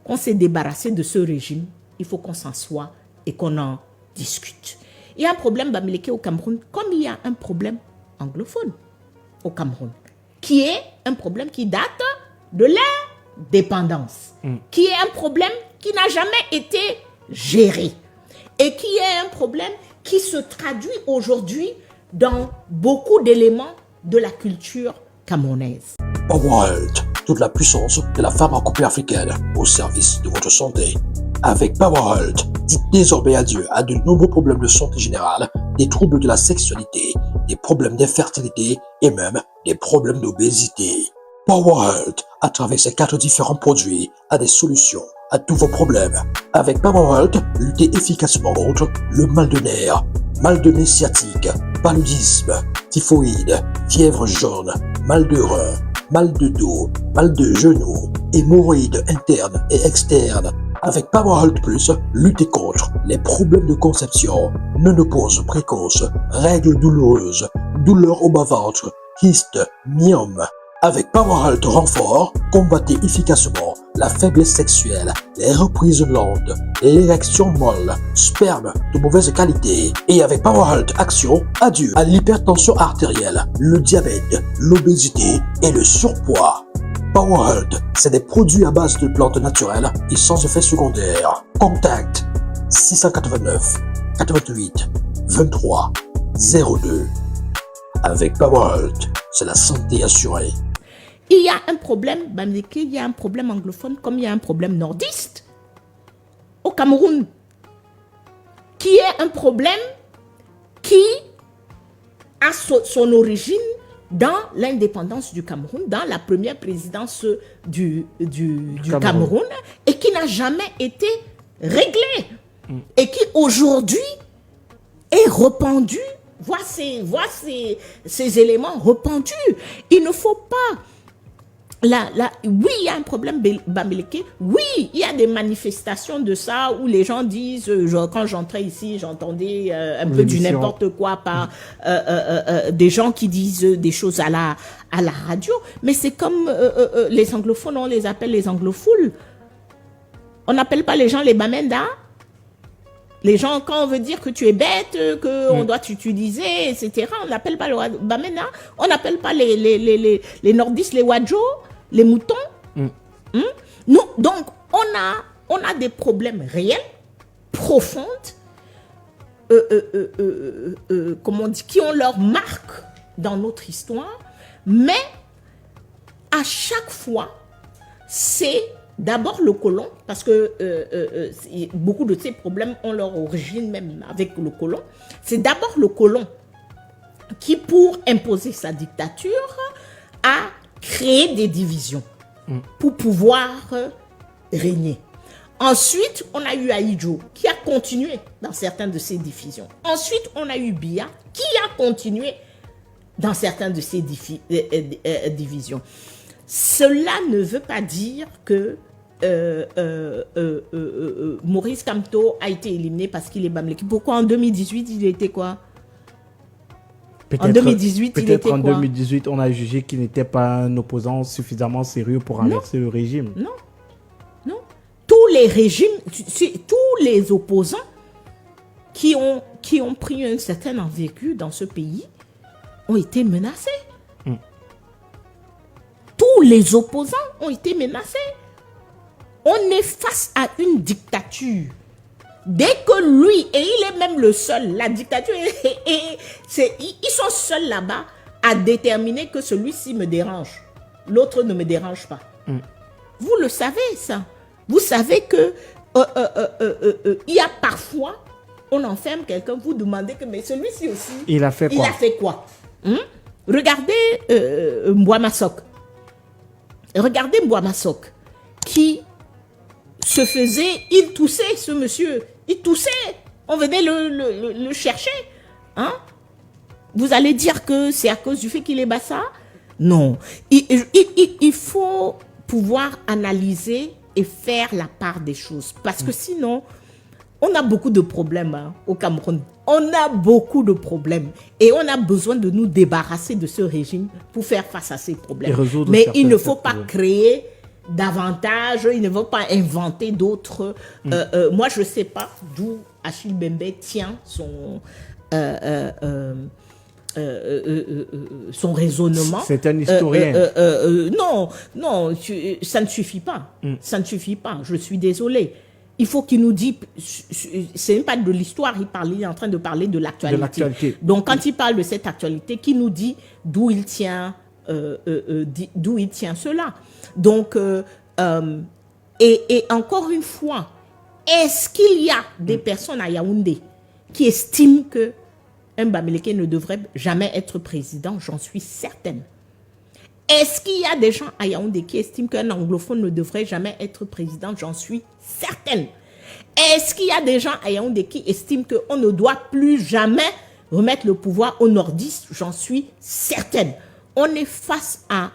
qu'on s'est débarrassé de ce régime, il faut qu'on s'assoie et qu'on en discute. Il y a un problème bamileke au Cameroun, comme il y a un problème anglophone au Cameroun, qui est un problème qui date de l'indépendance, qui est un problème qui n'a jamais été géré et qui est un problème qui se traduit aujourd'hui dans beaucoup d'éléments de la culture camerounaise. PowerHealth, toute la puissance de la pharmacopée africaine au service de votre santé. Avec PowerHealth, dites désormais adieu à de nombreux problèmes de santé générale, des troubles de la sexualité, des problèmes d'infertilité et même des problèmes d'obésité. PowerHealth, à travers ses 4 différents produits, a des solutions à tous vos problèmes. Avec PowerHealth, luttez efficacement contre le mal de nerfs, mal de nez sciatique, paludisme, typhoïde, fièvre jaune, mal de rein, mal de dos, mal de genoux, hémorroïdes internes et externes. Avec PowerHealth Plus, luttez contre les problèmes de conception, ménopause précoce, règles douloureuses, douleurs au bas-ventre, kystes, myomes. Avec PowerHealth Renfort, combattez efficacement la faiblesse sexuelle, les reprises lentes, l'érection molle, sperme de mauvaise qualité. Et avec PowerHealth Action, adieu à l'hypertension artérielle, le diabète, l'obésité et le surpoids. PowerHealth, c'est des produits à base de plantes naturelles et sans effet secondaire. Contact 689 88 23 02. Avec PowerHealth, c'est la santé assurée. Il y a un problème, il y a un problème anglophone comme il y a un problème nordiste au Cameroun, qui est un problème qui a son origine dans l'indépendance du Cameroun, dans la première présidence du Cameroun, et qui n'a jamais été réglé, et qui aujourd'hui est rependu, voit ces éléments rependus. Il ne faut pas... oui, il y a un problème bamileke. Oui, il y a des manifestations de ça où les gens disent, quand j'entrais ici, j'entendais un peu du n'importe quoi par des gens qui disent des choses à la radio. Mais c'est comme les anglophones, on les appelle les anglophiles. On n'appelle pas les gens les bamenda. Les gens, quand on veut dire que tu es bête, qu'on doit t'utiliser, etc., on n'appelle pas le bamenda. On n'appelle pas les nordistes, les wadjo, les moutons. Nous, donc, on a des problèmes réels, profonds, comment on dit, qui ont leur marque dans notre histoire, mais à chaque fois, c'est d'abord le colon, parce que beaucoup de ces problèmes ont leur origine même avec le colon. C'est d'abord le colon qui, pour imposer sa dictature, a créé des divisions pour pouvoir régner. Ensuite, on a eu Ahidjo qui a continué dans certaines de ces divisions. Ensuite, on a eu Biya qui a continué dans certaines de ces divisions. Cela ne veut pas dire que Maurice Kamto a été éliminé parce qu'il est bamileke. Pourquoi en 2018 il était quoi? En 2018 il était quoi? En 2018 on a jugé qu'il n'était pas un opposant suffisamment sérieux pour renverser le régime. Non. Tous les régimes, tous les opposants qui ont pris une certaine envergure dans ce pays ont été menacés. Tous les opposants ont été menacés. On est face à une dictature. Dès que lui, et il est même le seul, la dictature, ils sont seuls là-bas à déterminer que celui-ci me dérange. L'autre ne me dérange pas. Vous le savez, ça. Vous savez que il y a parfois, on enferme quelqu'un, vous demandez que, mais celui-ci aussi, il a fait quoi? Regardez Mbouama-Sok. Regardez Mbouama-Sok, qui se faisait, il toussait, ce monsieur, il toussait, on venait le chercher. Vous allez dire que c'est à cause du fait qu'il est bassa? Non. Il faut pouvoir analyser et faire la part des choses. Parce que sinon, On a beaucoup de problèmes au Cameroun. On a beaucoup de problèmes. Et on a besoin de nous débarrasser de ce régime pour faire face à ces problèmes. Mais il ne faut pas créer davantage, il ne faut pas inventer d'autres. Moi, je ne sais pas d'où Achille Mbembe tient son raisonnement. C'est un historien. Non, ça ne suffit pas. Ça ne suffit pas. Je suis désolée. Il faut qu'il nous dise, c'est même pas de l'histoire, il est en train de parler de l'actualité. Donc, quand il parle de cette actualité, qu'il nous dit d'où il tient cela. Donc, et encore une fois, est-ce qu'il y a des personnes à Yaoundé qui estiment que un Bamileke ne devrait jamais être président? J'en suis certaine. Est-ce qu'il y a des gens à Yaoundé qui estiment qu'un anglophone ne devrait jamais être président? J'en suis certaine. Est-ce qu'il y a des gens à Yaoundé qui estiment qu'on ne doit plus jamais remettre le pouvoir aux nordistes? J'en suis certaine. On est face à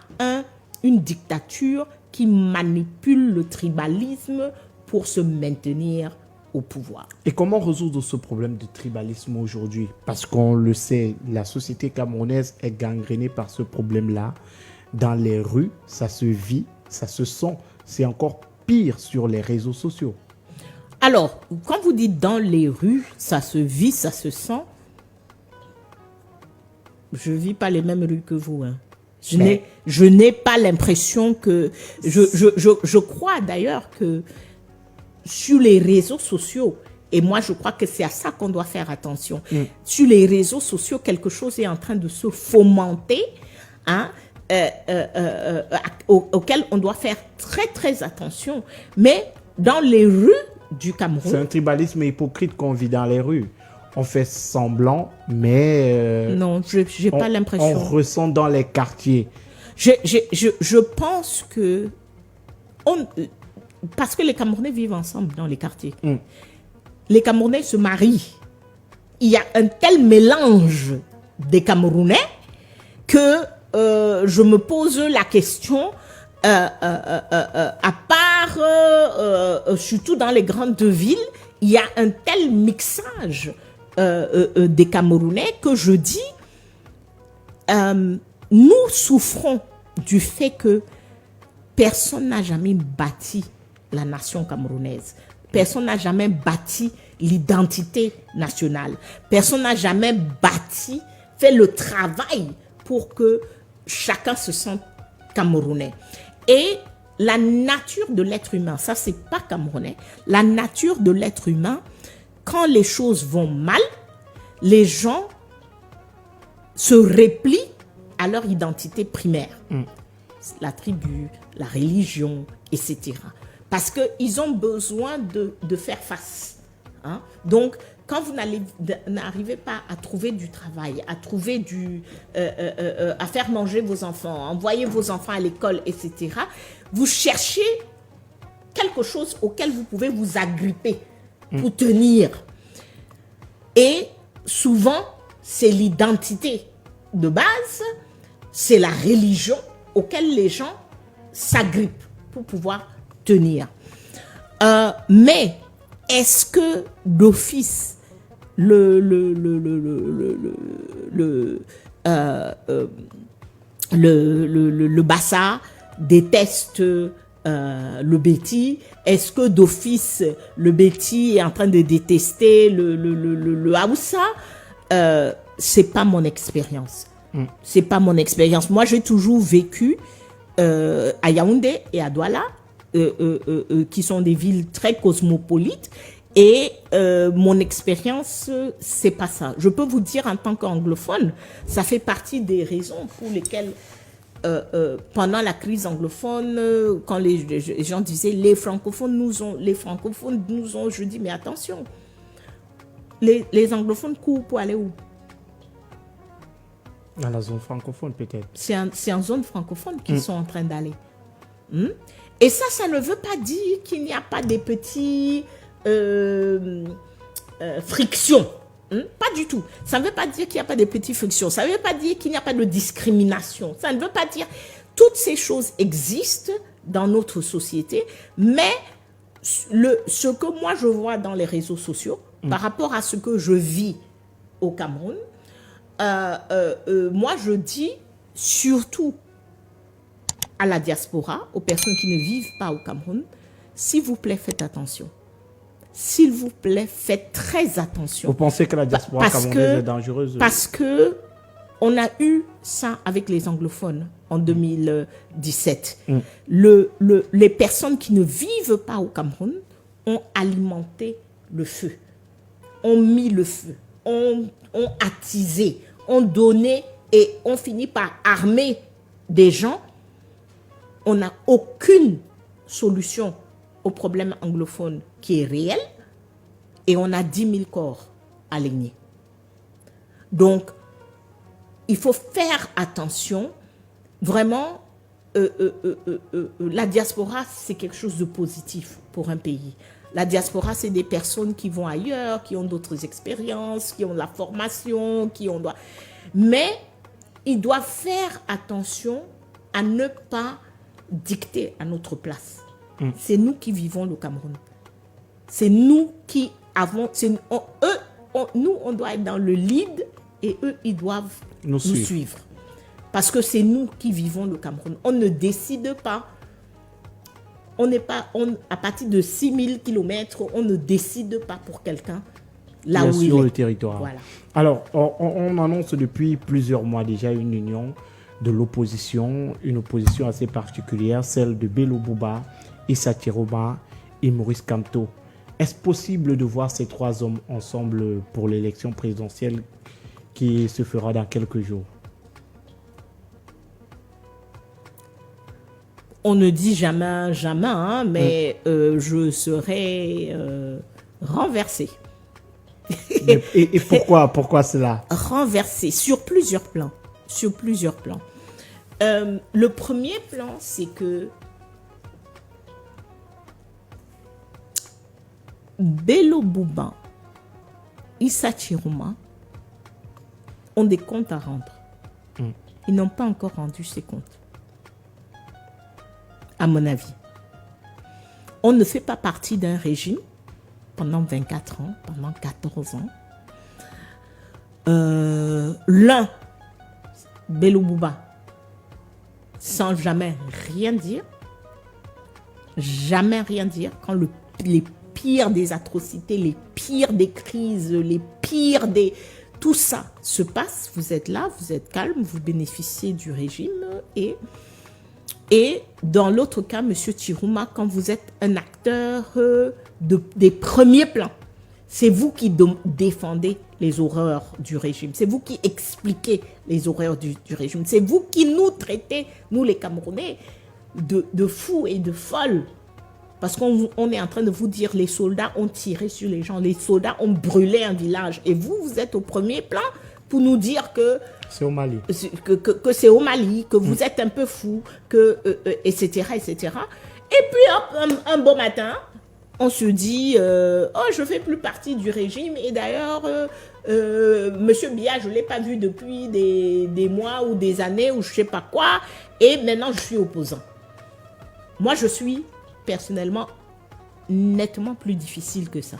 une dictature qui manipule le tribalisme pour se maintenir au pouvoir. Et comment résoudre ce problème de tribalisme aujourd'hui? Parce qu'on le sait, la société camerounaise est gangrénée par ce problème-là. Dans les rues, ça se vit, ça se sent. C'est encore pire sur les réseaux sociaux. Alors, quand vous dites dans les rues, ça se vit, ça se sent, je ne vis pas les mêmes rues que vous. Je n'ai pas l'impression que... Je crois d'ailleurs que sur les réseaux sociaux, et moi je crois que c'est à ça qu'on doit faire attention, sur les réseaux sociaux, quelque chose est en train de se fomenter, auquel on doit faire très très attention. Mais dans les rues du Cameroun... C'est un tribalisme hypocrite qu'on vit dans les rues. On fait semblant, mais... non, je n'ai pas l'impression. On ressent dans les quartiers. Je pense que... parce que les Camerounais vivent ensemble dans les quartiers. Les Camerounais se marient. Il y a un tel mélange des Camerounais que je me pose la question, à part, surtout dans les grandes villes, il y a un tel mixage des Camerounais que je dis, nous souffrons du fait que personne n'a jamais bâti la nation camerounaise. Personne n'a jamais bâti l'identité nationale. Personne n'a jamais fait le travail pour que chacun se sente camerounais. Et la nature de l'être humain, ça c'est pas camerounais, la nature de l'être humain, quand les choses vont mal, les gens se replient à leur identité primaire. La tribu, la religion, etc. Parce qu'ils ont besoin de faire face. Donc, quand vous n'arrivez pas à trouver du travail, à trouver à faire manger vos enfants, à envoyer vos enfants à l'école, etc., vous cherchez quelque chose auquel vous pouvez vous agripper pour tenir. Et souvent, c'est l'identité de base, c'est la religion auquel les gens s'agrippent pour pouvoir tenir. Mais est-ce que d'office le Bassa déteste le Béti? Est-ce que d'office le Béti est en train de détester le Haoussa? C'est pas mon expérience. C'est pas mon expérience. Moi, j'ai toujours vécu à Yaoundé et à Douala, qui sont des villes très cosmopolites. Et mon expérience, c'est pas ça. Je peux vous dire en tant qu'anglophone, ça fait partie des raisons pour lesquelles pendant la crise anglophone, quand les gens disaient les francophones nous ont, je dis mais attention, les anglophones courent pour aller où? Dans la zone francophone peut-être. C'est en zone francophone qu'ils sont en train d'aller. Et ça ne veut pas dire qu'il n'y a pas des petits frictions. Pas du tout. Ça ne veut pas dire qu'il n'y a pas de petites frictions. Ça ne veut pas dire qu'il n'y a pas de discrimination. Ça ne veut pas dire... Toutes ces choses existent dans notre société, mais ce que moi je vois dans les réseaux sociaux, par rapport à ce que je vis au Cameroun, moi je dis surtout à la diaspora, aux personnes qui ne vivent pas au Cameroun, s'il vous plaît, faites attention. S'il vous plaît, faites très attention. Vous pensez que la diaspora camerounaise est dangereuse? Parce que on a eu ça avec les anglophones en 2017. Les personnes qui ne vivent pas au Cameroun ont alimenté le feu, ont mis le feu, ont attisé, ont donné et ont fini par armer des gens. On n'a aucune solution au problème anglophone qui est réel et on a 10 000 corps alignés. Donc, il faut faire attention. Vraiment, la diaspora, c'est quelque chose de positif pour un pays. La diaspora, c'est des personnes qui vont ailleurs, qui ont d'autres expériences, qui ont de la formation, mais ils doivent faire attention à ne pas dicter à notre place. C'est nous qui vivons le Cameroun. C'est nous qui avons... nous, on doit être dans le lead et eux, ils doivent nous suivre. Parce que c'est nous qui vivons le Cameroun. On ne décide pas. On n'est pas... à partir de 6000 km, on ne décide pas pour quelqu'un là où il est. Sur le territoire. Voilà. Alors, on annonce depuis plusieurs mois déjà une union de l'opposition, une opposition assez particulière, celle de Bello Bouba, Issa Chiroma et Maurice Kamto. Est-ce possible de voir ces trois hommes ensemble pour l'élection présidentielle qui se fera dans quelques jours? On ne dit jamais, jamais, hein, mais je serai renversée. Et pourquoi cela? Renversée sur plusieurs plans. Sur plusieurs plans. Le premier plan, c'est que Bello Bouba, Issa Chiroma ont des comptes à rendre. Ils n'ont pas encore rendu ces comptes. À mon avis. On ne fait pas partie d'un régime pendant 24 ans, pendant 14 ans. L'un, Bello Bouba, sans jamais rien dire, quand les pires des atrocités, les pires des crises, les pires des... Tout ça se passe, vous êtes là, vous êtes calme, vous bénéficiez du régime et dans l'autre cas, M. Chiroma, quand vous êtes un acteur des premiers plans, c'est vous qui défendez les horreurs du régime, c'est vous qui expliquez les horreurs du régime, c'est vous qui nous traitez, nous les Camerounais, de fous et de folles. Parce qu'on est en train de vous dire les soldats ont tiré sur les gens, les soldats ont brûlé un village. Et vous êtes au premier plan pour nous dire que c'est au Mali, que c'est au Mali, que vous êtes un peu fou, etc., etc. Et puis hop, un beau matin, on se dit je fais plus partie du régime. Et d'ailleurs, Monsieur Biya, je l'ai pas vu depuis des mois ou des années ou je sais pas quoi. Et maintenant, je suis opposant. Moi, je suis personnellement nettement plus difficile que ça.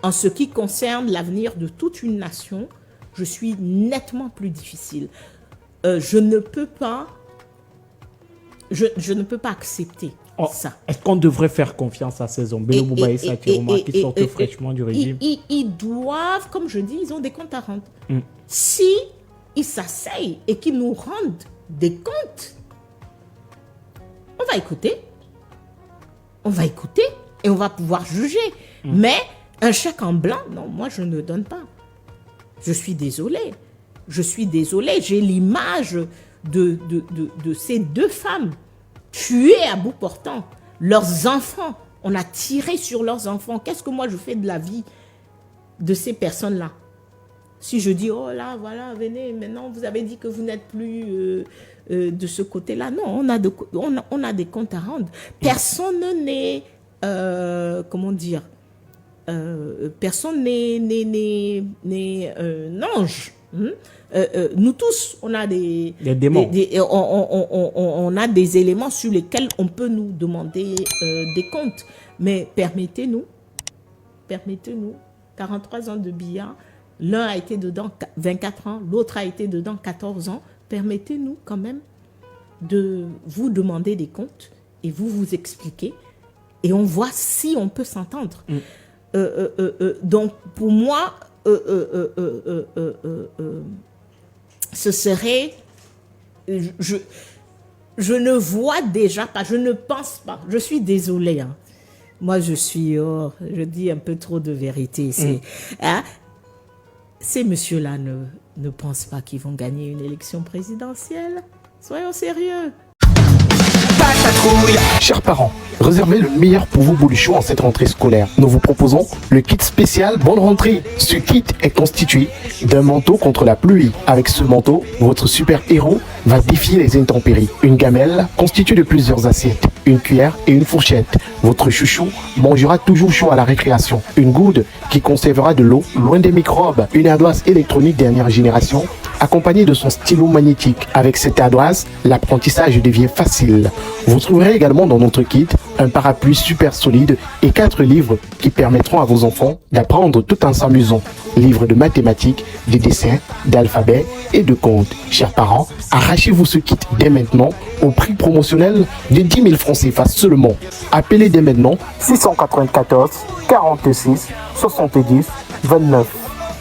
En ce qui concerne l'avenir de toute une nation, je suis nettement plus difficile. Je ne peux pas accepter ça. Est-ce qu'on devrait faire confiance à ces hommes, Bello Bouba et Issa Chiroma, qui sortent fraîchement du régime? Ils doivent, comme je dis, ils ont des comptes à rendre. Si ils s'asseyent et qu'ils nous rendent des comptes, on va écouter. On va écouter et on va pouvoir juger. Mais un chèque en blanc, non, moi je ne donne pas. Je suis désolée. J'ai l'image de ces deux femmes tuées à bout portant. Leurs enfants, on a tiré sur leurs enfants. Qu'est-ce que moi je fais de la vie de ces personnes-là? Si je dis, oh là, voilà, venez, maintenant vous avez dit que vous n'êtes plus de ce côté-là. Non, on a des comptes à rendre. Personne n'est, personne n'est un ange. Nous tous, on a des démons. On a des éléments sur lesquels on peut nous demander des comptes. Mais permettez-nous, 43 ans de billard, l'un a été dedans 24 ans, l'autre a été dedans 14 ans. Permettez-nous quand même de vous demander des comptes et vous expliquer et on voit si on peut s'entendre. Donc pour moi, ce serait, je ne vois déjà pas, je ne pense pas, je suis désolée, hein. Moi je dis un peu trop de vérité, ces messieurs-là ne pensent pas qu'ils vont gagner une élection présidentielle. Soyons sérieux. Chers parents, réservez le meilleur pour vos bolichons en cette rentrée scolaire. Nous vous proposons le kit spécial Bonne Rentrée. Ce kit est constitué d'un manteau contre la pluie. Avec ce manteau, votre super-héros va défier les intempéries. Une gamelle constituée de plusieurs assiettes, une cuillère et une fourchette. Votre chouchou mangera toujours chaud à la récréation. Une goude qui conservera de l'eau loin des microbes. Une ardoise électronique dernière génération accompagnée de son stylo magnétique. Avec cette ardoise, l'apprentissage devient facile. Vous trouverez également dans notre kit un parapluie super solide et 4 livres qui permettront à vos enfants d'apprendre tout en s'amusant. Livres de mathématiques, de dessins, d'alphabet et de comptes. Chers parents, arrachez-vous ce kit dès maintenant au prix promotionnel de 10 000 francs CFA seulement. Appelez dès maintenant 694 46 70 29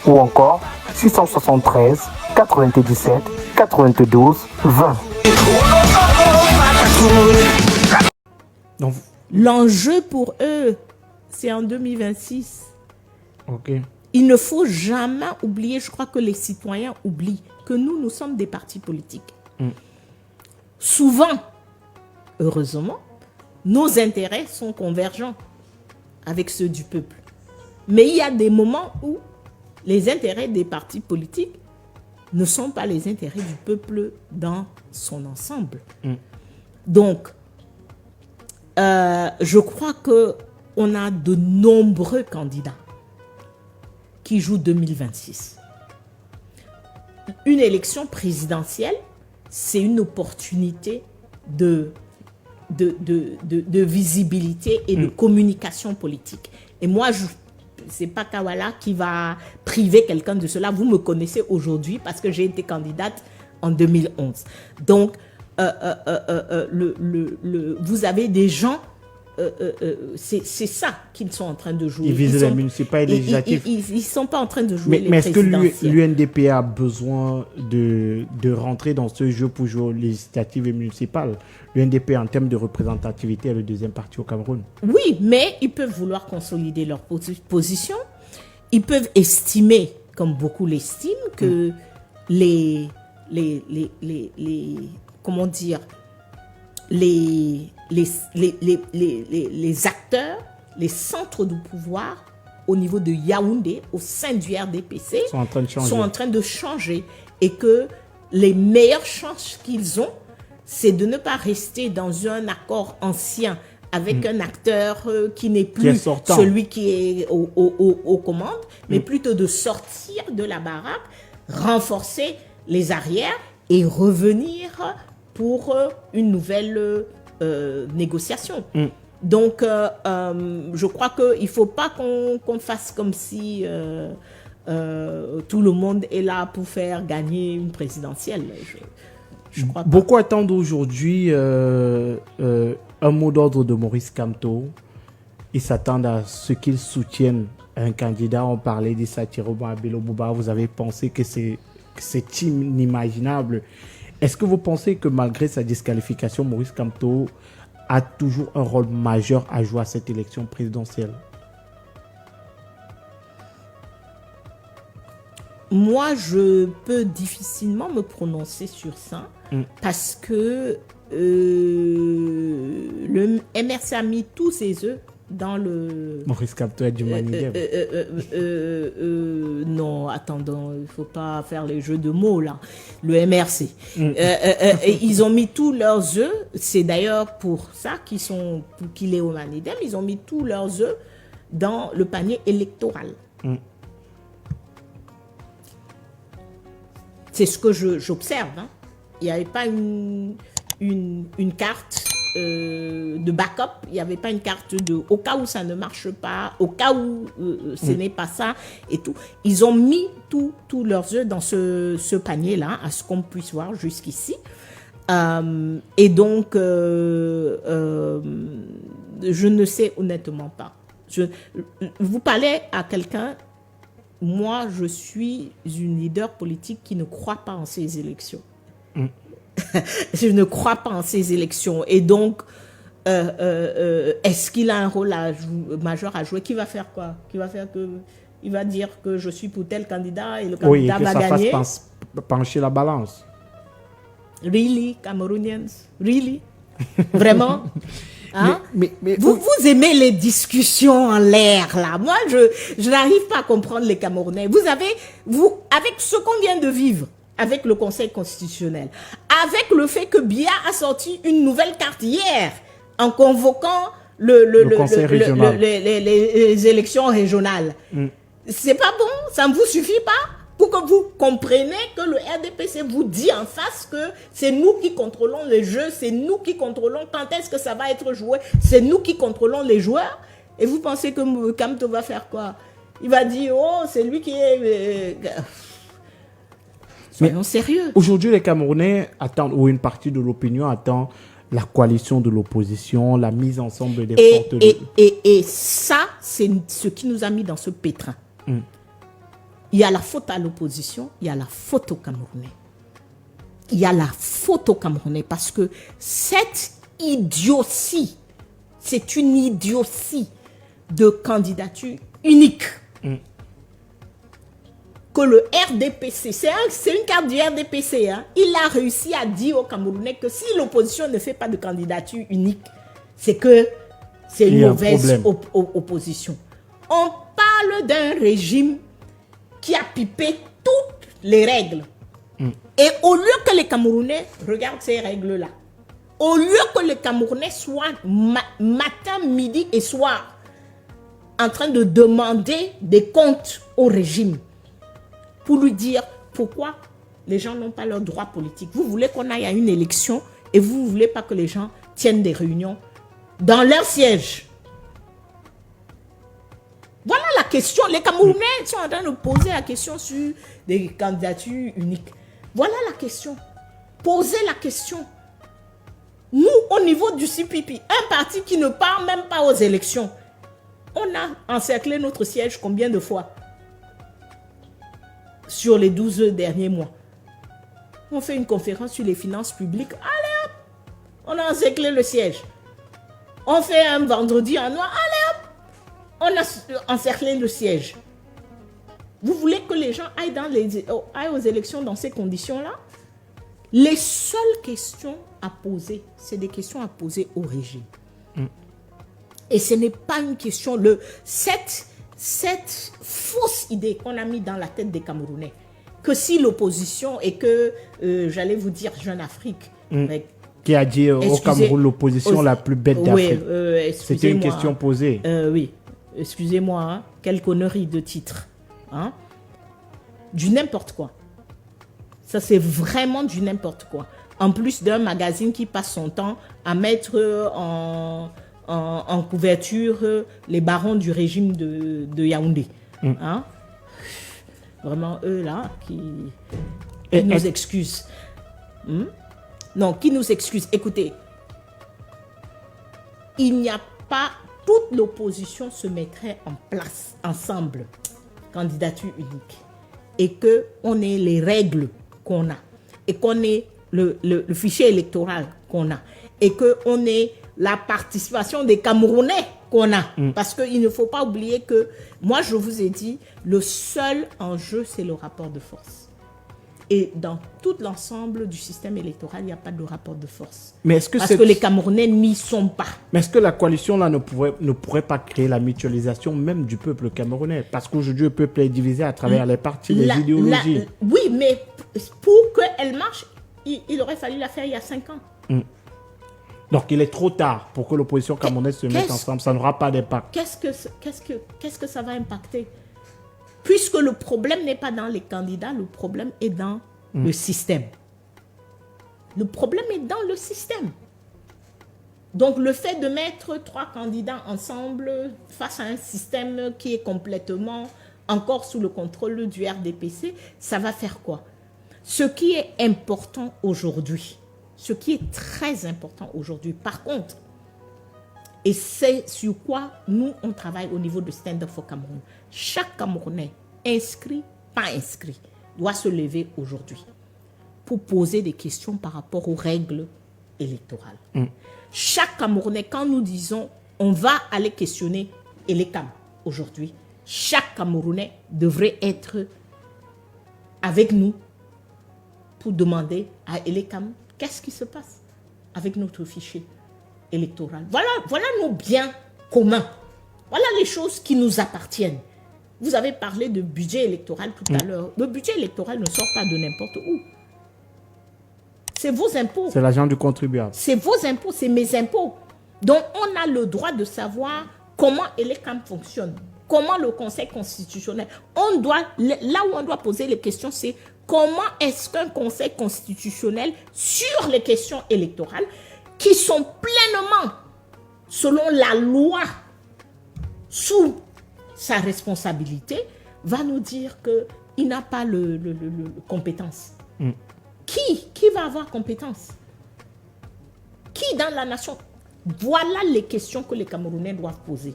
ou encore 673 97 92 20. Donc, l'enjeu pour eux, c'est en 2026. ok. Il ne faut jamais oublier, je crois que les citoyens oublient que nous sommes des partis politiques. Souvent, heureusement, nos intérêts sont convergents avec ceux du peuple. Mais il y a des moments où les intérêts des partis politiques ne sont pas les intérêts du peuple dans son ensemble. Donc, je crois qu'on a de nombreux candidats qui jouent 2026. Une élection présidentielle, c'est une opportunité de visibilité et de communication politique. Et moi, c'est pas Kawala qui va priver quelqu'un de cela. Vous me connaissez aujourd'hui parce que j'ai été candidate en 2011. Donc, vous avez des gens, c'est ça qu'ils sont en train de jouer. Ils visent les municipales et législatives. Ils ne sont pas en train de jouer les mais est-ce que présidentielles. l'UNDP a besoin de rentrer dans ce jeu pour jouer aux législatives et municipales? L'UNDP, en termes de représentativité, est le deuxième parti au Cameroun. Oui, mais ils peuvent vouloir consolider leur position. Ils peuvent estimer, comme beaucoup l'estiment, que comment dire, les acteurs, les centres de pouvoir au niveau de Yaoundé, au sein du RDPC, sont en train de changer. Et que les meilleures chances qu'ils ont, c'est de ne pas rester dans un accord ancien avec un acteur qui n'est plus celui qui est aux commandes, mais plutôt de sortir de la baraque, renforcer les arrières et revenir pour une nouvelle négociation. Donc, je crois qu'il ne faut pas qu'on fasse comme si tout le monde est là pour faire gagner une présidentielle. Je crois pas. Beaucoup attendent aujourd'hui un mot d'ordre de Maurice Kamto. Ils s'attendent à ce qu'il soutienne un candidat. On parlait d'Issa Thiroban Abelo Bouba. Vous avez pensé que c'est inimaginable. Est-ce que vous pensez que malgré sa disqualification, Maurice Kamto a toujours un rôle majeur à jouer à cette élection présidentielle? Moi, je peux difficilement me prononcer sur ça parce que le MRC a mis tous ses œufs dans le... Maurice Kamto est du Manigem. Non, attendons, il ne faut pas faire les jeux de mots là. Le MRC. Ils ont mis tous leurs œufs, c'est d'ailleurs pour ça qu'il est au Manigem, ils ont mis tous leurs œufs dans le panier électoral. C'est ce que j'observe. Hein. Il n'y avait pas une carte de backup, il n'y avait pas une carte au cas où ça ne marche pas, au cas où ce n'est pas ça et tout. Ils ont mis tous leurs œufs dans ce panier-là, à ce qu'on puisse voir jusqu'ici. Et donc, je ne sais honnêtement pas. Vous parlez à quelqu'un, moi je suis une leader politique qui ne croit pas en ces élections. Je ne crois pas en ces élections. Et donc, est-ce qu'il a un rôle majeur à jouer? Qui va faire quoi? Il va dire que je suis pour tel candidat et le candidat va gagner. Oui, que ça fasse pencher la balance. Really, Cameroonians? Really? Vraiment? Hein? Mais vous aimez les discussions en l'air, là. Moi, je n'arrive pas à comprendre les Camerounais. Avec ce qu'on vient de vivre, avec le Conseil constitutionnel, avec le fait que Biya a sorti une nouvelle carte hier, en convoquant le Conseil régional, les élections régionales. C'est pas bon? Ça ne vous suffit pas pour que vous compreniez que le RDPC vous dit en face que c'est nous qui contrôlons les jeux, c'est nous qui contrôlons quand est-ce que ça va être joué, c'est nous qui contrôlons les joueurs. Et vous pensez que Kamto va faire quoi? Il va dire, oh, c'est lui qui est... Soyons sérieux. Aujourd'hui, les Camerounais attendent, ou une partie de l'opinion attend la coalition de l'opposition, la mise ensemble des forces. Et ça, c'est ce qui nous a mis dans ce pétrin. Il y a la faute à l'opposition, il y a la faute aux Camerounais. Il y a la faute aux Camerounais parce que cette idiotie, c'est une idiotie de candidature unique. Que le RDPC, c'est une carte du RDPC, hein, il a réussi à dire aux Camerounais que si l'opposition ne fait pas de candidature unique, c'est que c'est une mauvaise opposition. On parle d'un régime qui a pipé toutes les règles. Et au lieu que les Camerounais regardent ces règles-là, au lieu que les Camerounais soient matin, midi et soir en train de demander des comptes au régime pour lui dire pourquoi les gens n'ont pas leur droit politique. Vous voulez qu'on aille à une élection et vous ne voulez pas que les gens tiennent des réunions dans leur siège. Voilà la question. Les Camerounais sont en train de poser la question sur des candidatures uniques. Voilà la question. Posez la question. Nous, au niveau du CPP, un parti qui ne part même pas aux élections, on a encerclé notre siège combien de fois sur les 12 derniers mois? On fait une conférence sur les finances publiques. Allez hop, on a encerclé le siège. On fait un vendredi en noir. Allez hop, on a encerclé le siège. Vous voulez que les gens aillent aux élections dans ces conditions-là? Les seules questions à poser, c'est des questions à poser au régime. Et ce n'est pas une question... Cette fausse idée qu'on a mis dans la tête des Camerounais, que si l'opposition et que, j'allais vous dire, Jeune Afrique... Qui a dit au Cameroun l'opposition la plus bête d'Afrique. C'était une question posée. Oui, excusez-moi, hein, quelle connerie de titre. Hein? Du n'importe quoi. Ça, c'est vraiment du n'importe quoi. En plus d'un magazine qui passe son temps à mettre en couverture les barons du régime de Yaoundé. Hein? Vraiment, eux, là, qui nous excusent. Non, qui nous excusent. Écoutez, il n'y a pas... Toute l'opposition se mettrait en place, ensemble, candidature unique. Et qu'on ait les règles qu'on a. Et qu'on ait le fichier électoral qu'on a. Et qu'on ait la participation des Camerounais qu'on a. Parce qu'il ne faut pas oublier que, moi je vous ai dit, le seul enjeu, c'est le rapport de force. Et dans tout l'ensemble du système électoral, il n'y a pas de rapport de force. Mais est-ce que parce que les Camerounais n'y sont pas. Mais est-ce que la coalition là ne pourrait pas créer la mutualisation même du peuple camerounais? Parce qu'aujourd'hui, le peuple est divisé à travers les partis, les idéologies. Oui, mais pour qu'elle marche, il aurait fallu la faire il y a 5 ans. Donc il est trop tard pour que l'opposition camerounaise se mette ensemble. Ça n'aura pas d'impact. Qu'est-ce que ça va impacter? Puisque le problème n'est pas dans les candidats, le problème est dans le système. Le problème est dans le système. Donc, le fait de mettre 3 candidats ensemble face à un système qui est complètement encore sous le contrôle du RDPC, ça va faire quoi? Ce qui est important aujourd'hui, ce qui est très important aujourd'hui, par contre, et c'est sur quoi nous, on travaille au niveau de Stand Up for Cameroun, chaque Camerounais, inscrit, pas inscrit, doit se lever aujourd'hui pour poser des questions par rapport aux règles électorales. Chaque Camerounais, quand nous disons on va aller questionner Elecam aujourd'hui, chaque Camerounais devrait être avec nous pour demander à Elecam qu'est-ce qui se passe avec notre fichier électoral. Voilà nos biens communs. Voilà les choses qui nous appartiennent. Vous avez parlé de budget électoral tout à l'heure. Le budget électoral ne sort pas de n'importe où. C'est vos impôts. C'est l'argent du contribuable. C'est vos impôts, c'est mes impôts. Donc, on a le droit de savoir comment Elecam fonctionne, comment le Conseil constitutionnel. Là où on doit poser les questions, c'est comment est-ce qu'un Conseil constitutionnel, sur les questions électorales, qui sont pleinement, selon la loi, sous sa responsabilité, va nous dire qu'il n'a pas le compétence. Qui va avoir compétence? Qui dans la nation? Voilà les questions que les Camerounais doivent poser.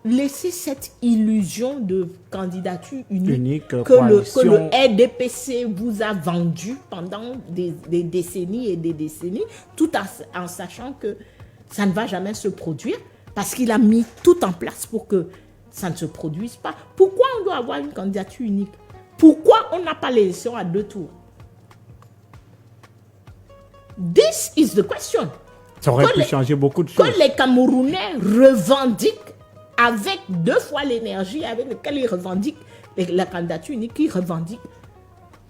Laissez cette illusion de candidature unique que le RDPC vous a vendu pendant des décennies et des décennies, tout en sachant que ça ne va jamais se produire, parce qu'il a mis tout en place pour que ça ne se produise pas. Pourquoi on doit avoir une candidature unique? Pourquoi on n'a pas l'élection à 2 tours? This is the question. Ça aurait pu changer beaucoup de choses. Que les Camerounais revendiquent avec 2 fois l'énergie avec laquelle ils revendiquent la candidature unique, ils revendiquent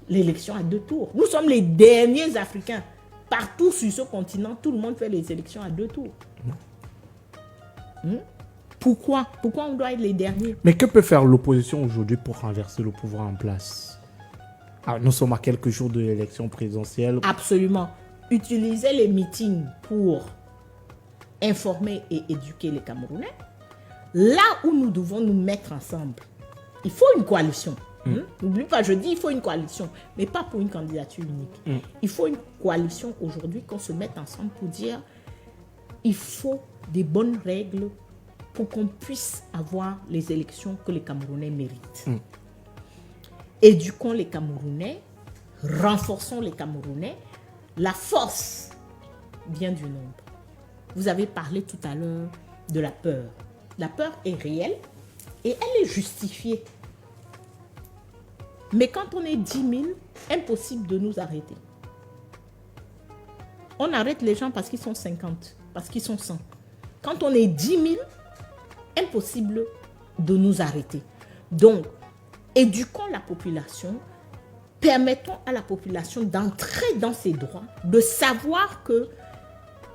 l'élection à 2 tours. Nous sommes les derniers Africains. Partout sur ce continent, tout le monde fait les élections à 2 tours. Pourquoi on doit être les derniers? Mais que peut faire l'opposition aujourd'hui pour renverser le pouvoir en place? Nous sommes à quelques jours de l'élection présidentielle. Absolument. Utiliser les meetings pour informer et éduquer les Camerounais. Là où nous devons nous mettre ensemble, il faut une coalition. N'oublie pas, je dis il faut une coalition, mais pas pour une candidature unique. Il faut une coalition aujourd'hui qu'on se mette ensemble pour dire il faut des bonnes règles pour qu'on puisse avoir les élections que les Camerounais méritent. Éduquons les Camerounais, renforçons les Camerounais. La force vient du nombre. Vous avez parlé tout à l'heure de la peur. La peur est réelle et elle est justifiée. Mais quand on est 10 000, impossible de nous arrêter. On arrête les gens parce qu'ils sont 50, parce qu'ils sont 100. Quand on est 10 000, impossible de nous arrêter. Donc, éduquons la population, permettons à la population d'entrer dans ses droits, de savoir que,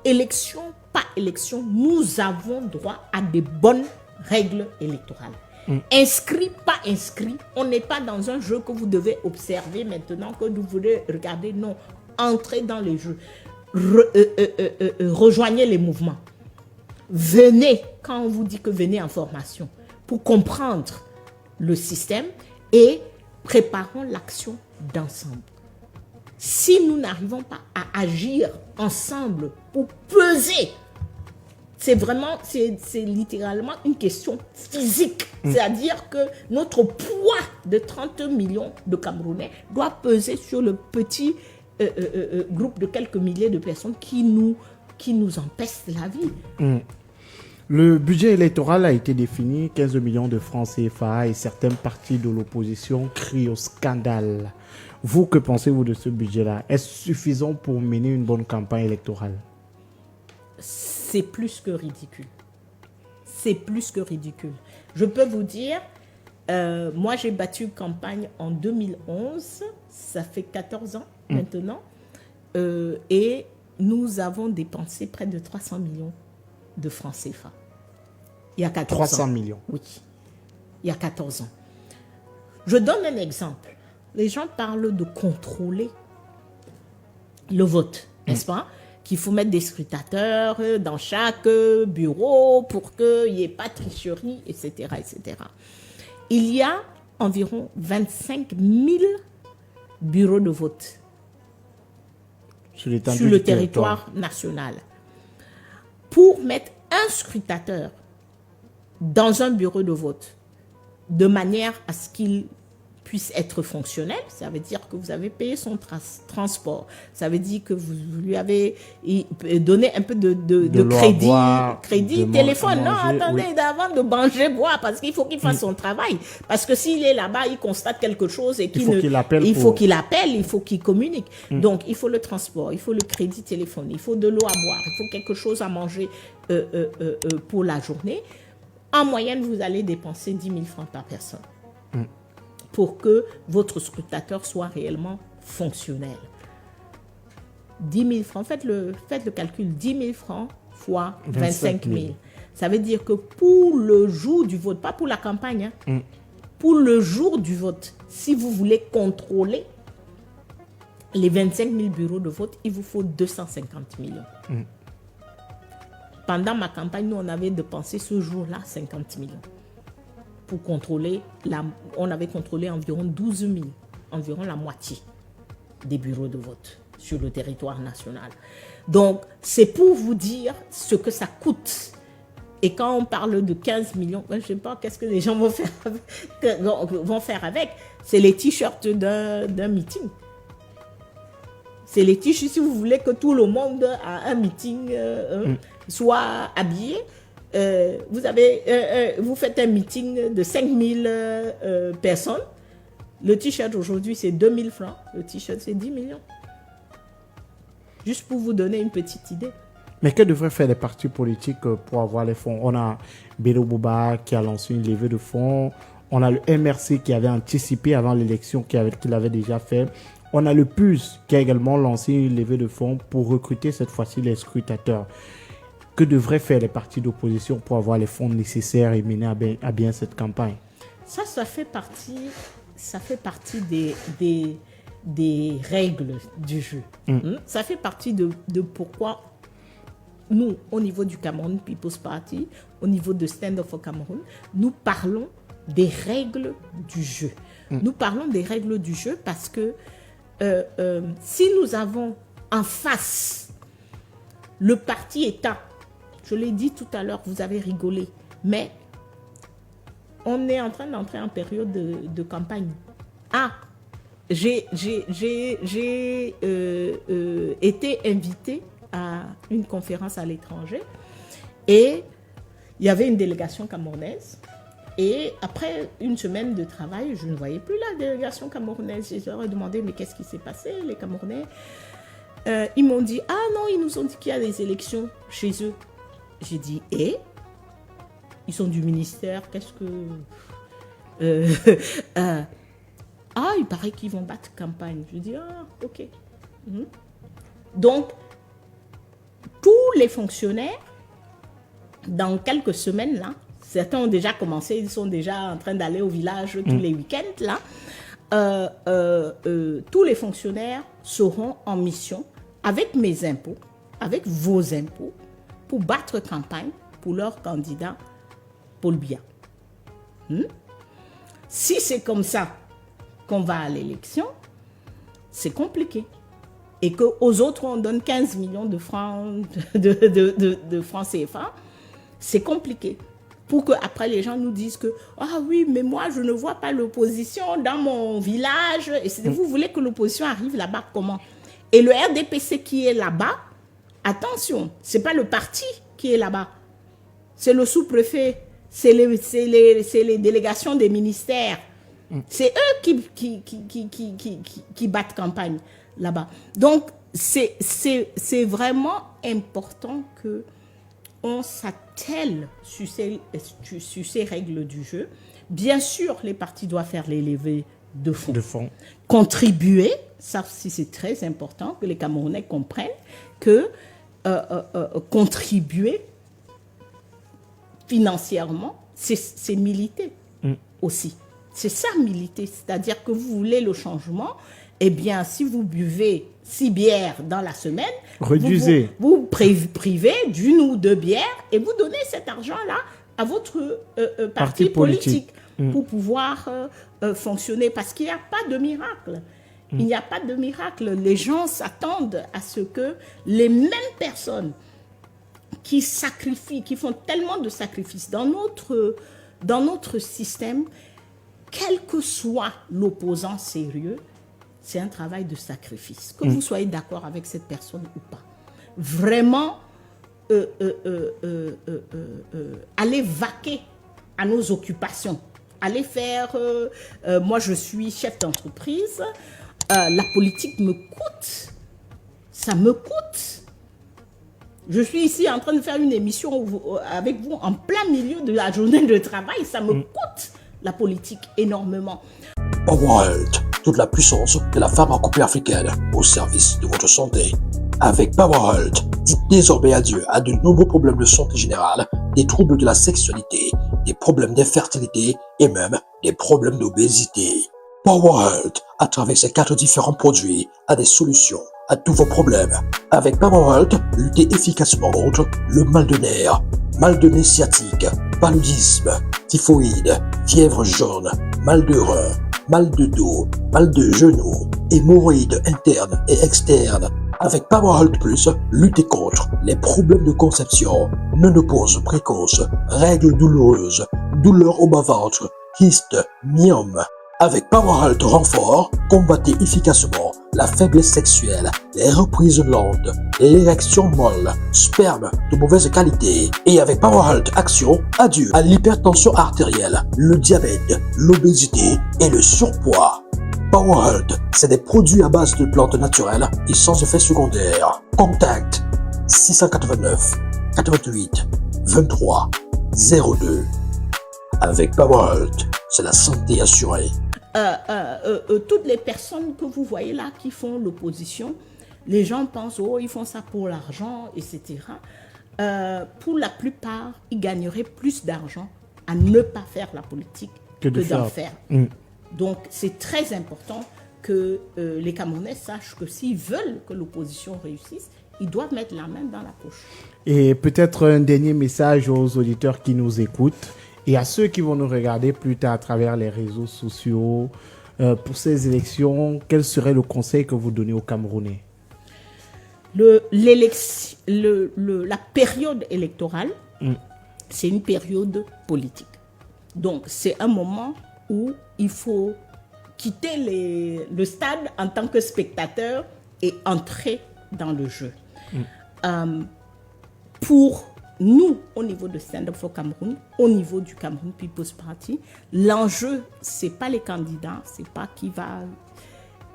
élection, pas élection, nous avons droit à des bonnes règles électorales. Inscrit, pas inscrit, on n'est pas dans un jeu que vous devez observer maintenant, que vous voulez regarder, non. Entrez dans les jeux, rejoignez les mouvements. Venez, quand on vous dit que venez en formation, pour comprendre le système et préparons l'action d'ensemble. Si nous n'arrivons pas à agir ensemble pour peser, c'est littéralement une question physique. C'est-à-dire que notre poids de 30 millions de Camerounais doit peser sur le petit groupe de quelques milliers de personnes qui nous empestent la vie. Le budget électoral a été défini, 15 millions de francs CFA, et certains partis de l'opposition crient au scandale. Vous, que pensez-vous de ce budget-là? Est-ce suffisant pour mener une bonne campagne électorale? C'est plus que ridicule. C'est plus que ridicule. Je peux vous dire, moi j'ai battu campagne en 2011, ça fait 14 ans maintenant, et nous avons dépensé près de 300 millions de francs CFA. Il y a 14 ans. 300 millions. Oui, il y a 14 ans. Je donne un exemple. les gens parlent de contrôler le vote, n'est-ce pas? Qu'il faut mettre des scrutateurs dans chaque bureau pour qu'il n'y ait pas de tricherie, etc., etc. Il y a environ 25 000 bureaux de vote sur le territoire national. Pour mettre un scrutateur dans un bureau de vote, de manière à ce qu'il puisse être fonctionnel, ça veut dire que vous avez payé son transport, ça veut dire que vous lui avez donné un peu de crédit téléphone. Non, attendez, avant de manger, boire, parce qu'il faut qu'il fasse son travail. Parce que s'il est là-bas, il constate quelque chose et qu'il faut qu'il appelle, il faut qu'il communique. Donc, il faut le transport, il faut le crédit téléphone, il faut de l'eau à boire, il faut quelque chose à manger pour la journée. En moyenne, vous allez dépenser 10 000 francs par personne pour que votre scrutateur soit réellement fonctionnel. 10 000 francs, faites le calcul, 10 000 francs fois 25 000. Ça veut dire que pour le jour du vote, pas pour la campagne, pour le jour du vote, si vous voulez contrôler les 25 000 bureaux de vote, il vous faut 250 millions. Pendant ma campagne, nous, on avait dépensé ce jour-là 50 millions. Pour contrôler, on avait contrôlé environ 12 000, environ la moitié des bureaux de vote sur le territoire national. Donc, c'est pour vous dire ce que ça coûte. Et quand on parle de 15 millions, je ne sais pas qu'est-ce que les gens vont faire avec. C'est les t-shirts d'un meeting. C'est les t-shirts, si vous voulez que tout le monde à un meeting soit habillé. Vous faites un meeting de 5000 personnes. Le t-shirt aujourd'hui, c'est 2000 francs. Le t-shirt, c'est 10 millions. Juste pour vous donner une petite idée. Mais que devraient faire les partis politiques pour avoir les fonds? On a Bélo Bouba qui a lancé une levée de fonds. On a le MRC qui avait anticipé avant l'élection, qu'il avait déjà fait. On a le PUS qui a également lancé une levée de fonds pour recruter cette fois-ci les scrutateurs. Que devraient faire les partis d'opposition pour avoir les fonds nécessaires et mener à bien cette campagne? Ça fait partie des règles du jeu. Ça fait partie de pourquoi nous, au niveau du Cameroun People's Party, au niveau de Stand Up for Cameroun, nous parlons des règles du jeu. Nous parlons des règles du jeu parce que si nous avons en face le parti État, je l'ai dit tout à l'heure, vous avez rigolé, mais on est en train d'entrer en période de campagne. J'ai été invitée à une conférence à l'étranger et il y avait une délégation camerounaise. Et après une semaine de travail, je ne voyais plus la délégation camerounaise. Je leur ai demandé, mais qu'est-ce qui s'est passé, les Camerounais? Ils m'ont dit, non, ils nous ont dit qu'il y a des élections chez eux. J'ai dit, ils sont du ministère, qu'est-ce que... il paraît qu'ils vont battre campagne. Je dis, ok. Donc, tous les fonctionnaires, dans quelques semaines, là, certains ont déjà commencé, ils sont déjà en train d'aller au village tous les week-ends, là. Tous les fonctionnaires seront en mission avec mes impôts, avec vos impôts, pour battre campagne pour leur candidat Paul Biya. Si c'est comme ça qu'on va à l'élection, c'est compliqué. Et qu'aux autres, on donne 15 millions de francs, de francs CFA, c'est compliqué. Pour qu'après les gens nous disent que « Ah oui, mais moi, je ne vois pas l'opposition dans mon village. » Et vous voulez que l'opposition arrive là-bas comment? Et le RDPC qui est là-bas, attention, ce n'est pas le parti qui est là-bas. C'est le sous-préfet, c'est les délégations des ministères. C'est eux qui battent campagne là-bas. Donc, c'est vraiment important qu'on s'attelle sur ces règles du jeu. Bien sûr, les partis doivent faire les levées de fonds. Contribuer, ça aussi c'est très important, que les Camerounais comprennent que contribuer financièrement, c'est militer aussi. C'est ça, militer. C'est-à-dire que vous voulez le changement. Eh bien, si vous buvez 6 bières dans la semaine, réduisez. Vous privez d'1 ou 2 bières et vous donnez cet argent-là à votre parti politique pour pouvoir fonctionner. Parce qu'il n'y a pas de miracle. Il n'y a pas de miracle. Les gens s'attendent à ce que les mêmes personnes qui sacrifient, qui font tellement de sacrifices dans notre système, quel que soit l'opposant sérieux, c'est un travail de sacrifice. Que vous soyez d'accord avec cette personne ou pas. Vraiment, aller vaquer à nos occupations. Aller faire... moi, je suis chef d'entreprise. La politique me coûte. Ça me coûte. Je suis ici en train de faire une émission avec vous en plein milieu de la journée de travail. Ça me coûte, la politique, énormément. PowerHealth, toute la puissance de la pharmacopée africaine au service de votre santé. Avec PowerHealth, dites désormais adieu à de nombreux problèmes de santé générale, des troubles de la sexualité, des problèmes d'infertilité et même des problèmes d'obésité. PowerHealth, à travers ses 4 différents produits, a des solutions à tous vos problèmes. Avec PowerHealth, luttez efficacement contre le mal de nez sciatique, paludisme, typhoïde, fièvre jaune, mal de rein, mal de dos, mal de genoux, hémorroïdes internes et externes. Avec PowerHealth Plus, luttez contre les problèmes de conception, ménopause précoce, règles douloureuses, douleurs au bas-ventre, kystes, myomes. Avec PowerHealth Renfort, combattez efficacement la faiblesse sexuelle, les reprises lentes, l'érection molle, sperme de mauvaise qualité. Et avec PowerHealth Action, adieu à l'hypertension artérielle, le diabète, l'obésité et le surpoids. PowerHealth, c'est des produits à base de plantes naturelles et sans effet secondaire. Contact 689 88 23 02. Avec PowerHealth, c'est la santé assurée. Toutes les personnes que vous voyez là qui font l'opposition, les gens pensent, oh, ils font ça pour l'argent, etc. Pour la plupart, ils gagneraient plus d'argent à ne pas faire la politique que d'en faire. Donc, c'est très important que les Camerounais sachent que s'ils veulent que l'opposition réussisse, ils doivent mettre la main dans la poche. Et peut-être un dernier message aux auditeurs qui nous écoutent et à ceux qui vont nous regarder plus tard à travers les réseaux sociaux. Pour ces élections, quel serait le conseil que vous donnez aux Camerounais? La période électorale, c'est une période politique. Donc, c'est un moment où il faut quitter le stade en tant que spectateur et entrer dans le jeu. Pour nous, au niveau de Stand Up for Cameroun, au niveau du Cameroun People's Party, l'enjeu, c'est pas les candidats, c'est pas qui va...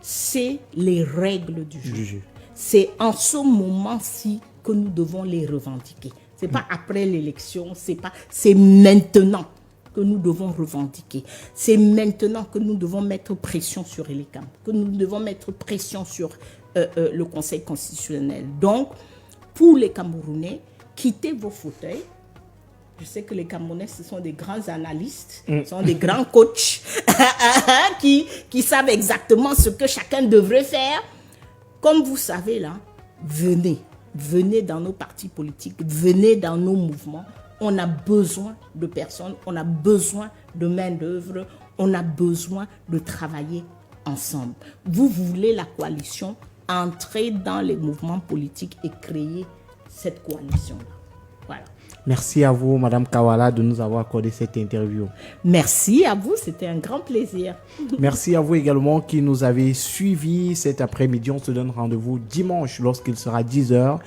C'est les règles du jeu. C'est en ce moment-ci que nous devons les revendiquer. C'est pas après l'élection, c'est maintenant que nous devons revendiquer. C'est maintenant que nous devons mettre pression sur les camps, que nous devons mettre pression sur le Conseil constitutionnel. Donc, pour les Camerounais, quittez vos fauteuils. Je sais que les Camerounais, ce sont des grands analystes, ce sont des grands coachs qui savent exactement ce que chacun devrait faire. Comme vous savez là, venez dans nos partis politiques, venez dans nos mouvements. On a besoin de personnes, on a besoin de main-d'œuvre, on a besoin de travailler ensemble. Vous voulez la coalition, entrez dans les mouvements politiques et créez cette coalition-là. Voilà. Merci à vous, Madame Kawala, de nous avoir accordé cette interview. Merci à vous, c'était un grand plaisir. Merci à vous également qui nous avez suivis cet après-midi. On se donne rendez-vous dimanche lorsqu'il sera 10h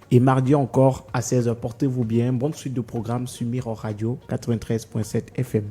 et mardi encore à 16h. Portez-vous bien. Bonne suite de programme sur Mirror Radio 93.7 FM.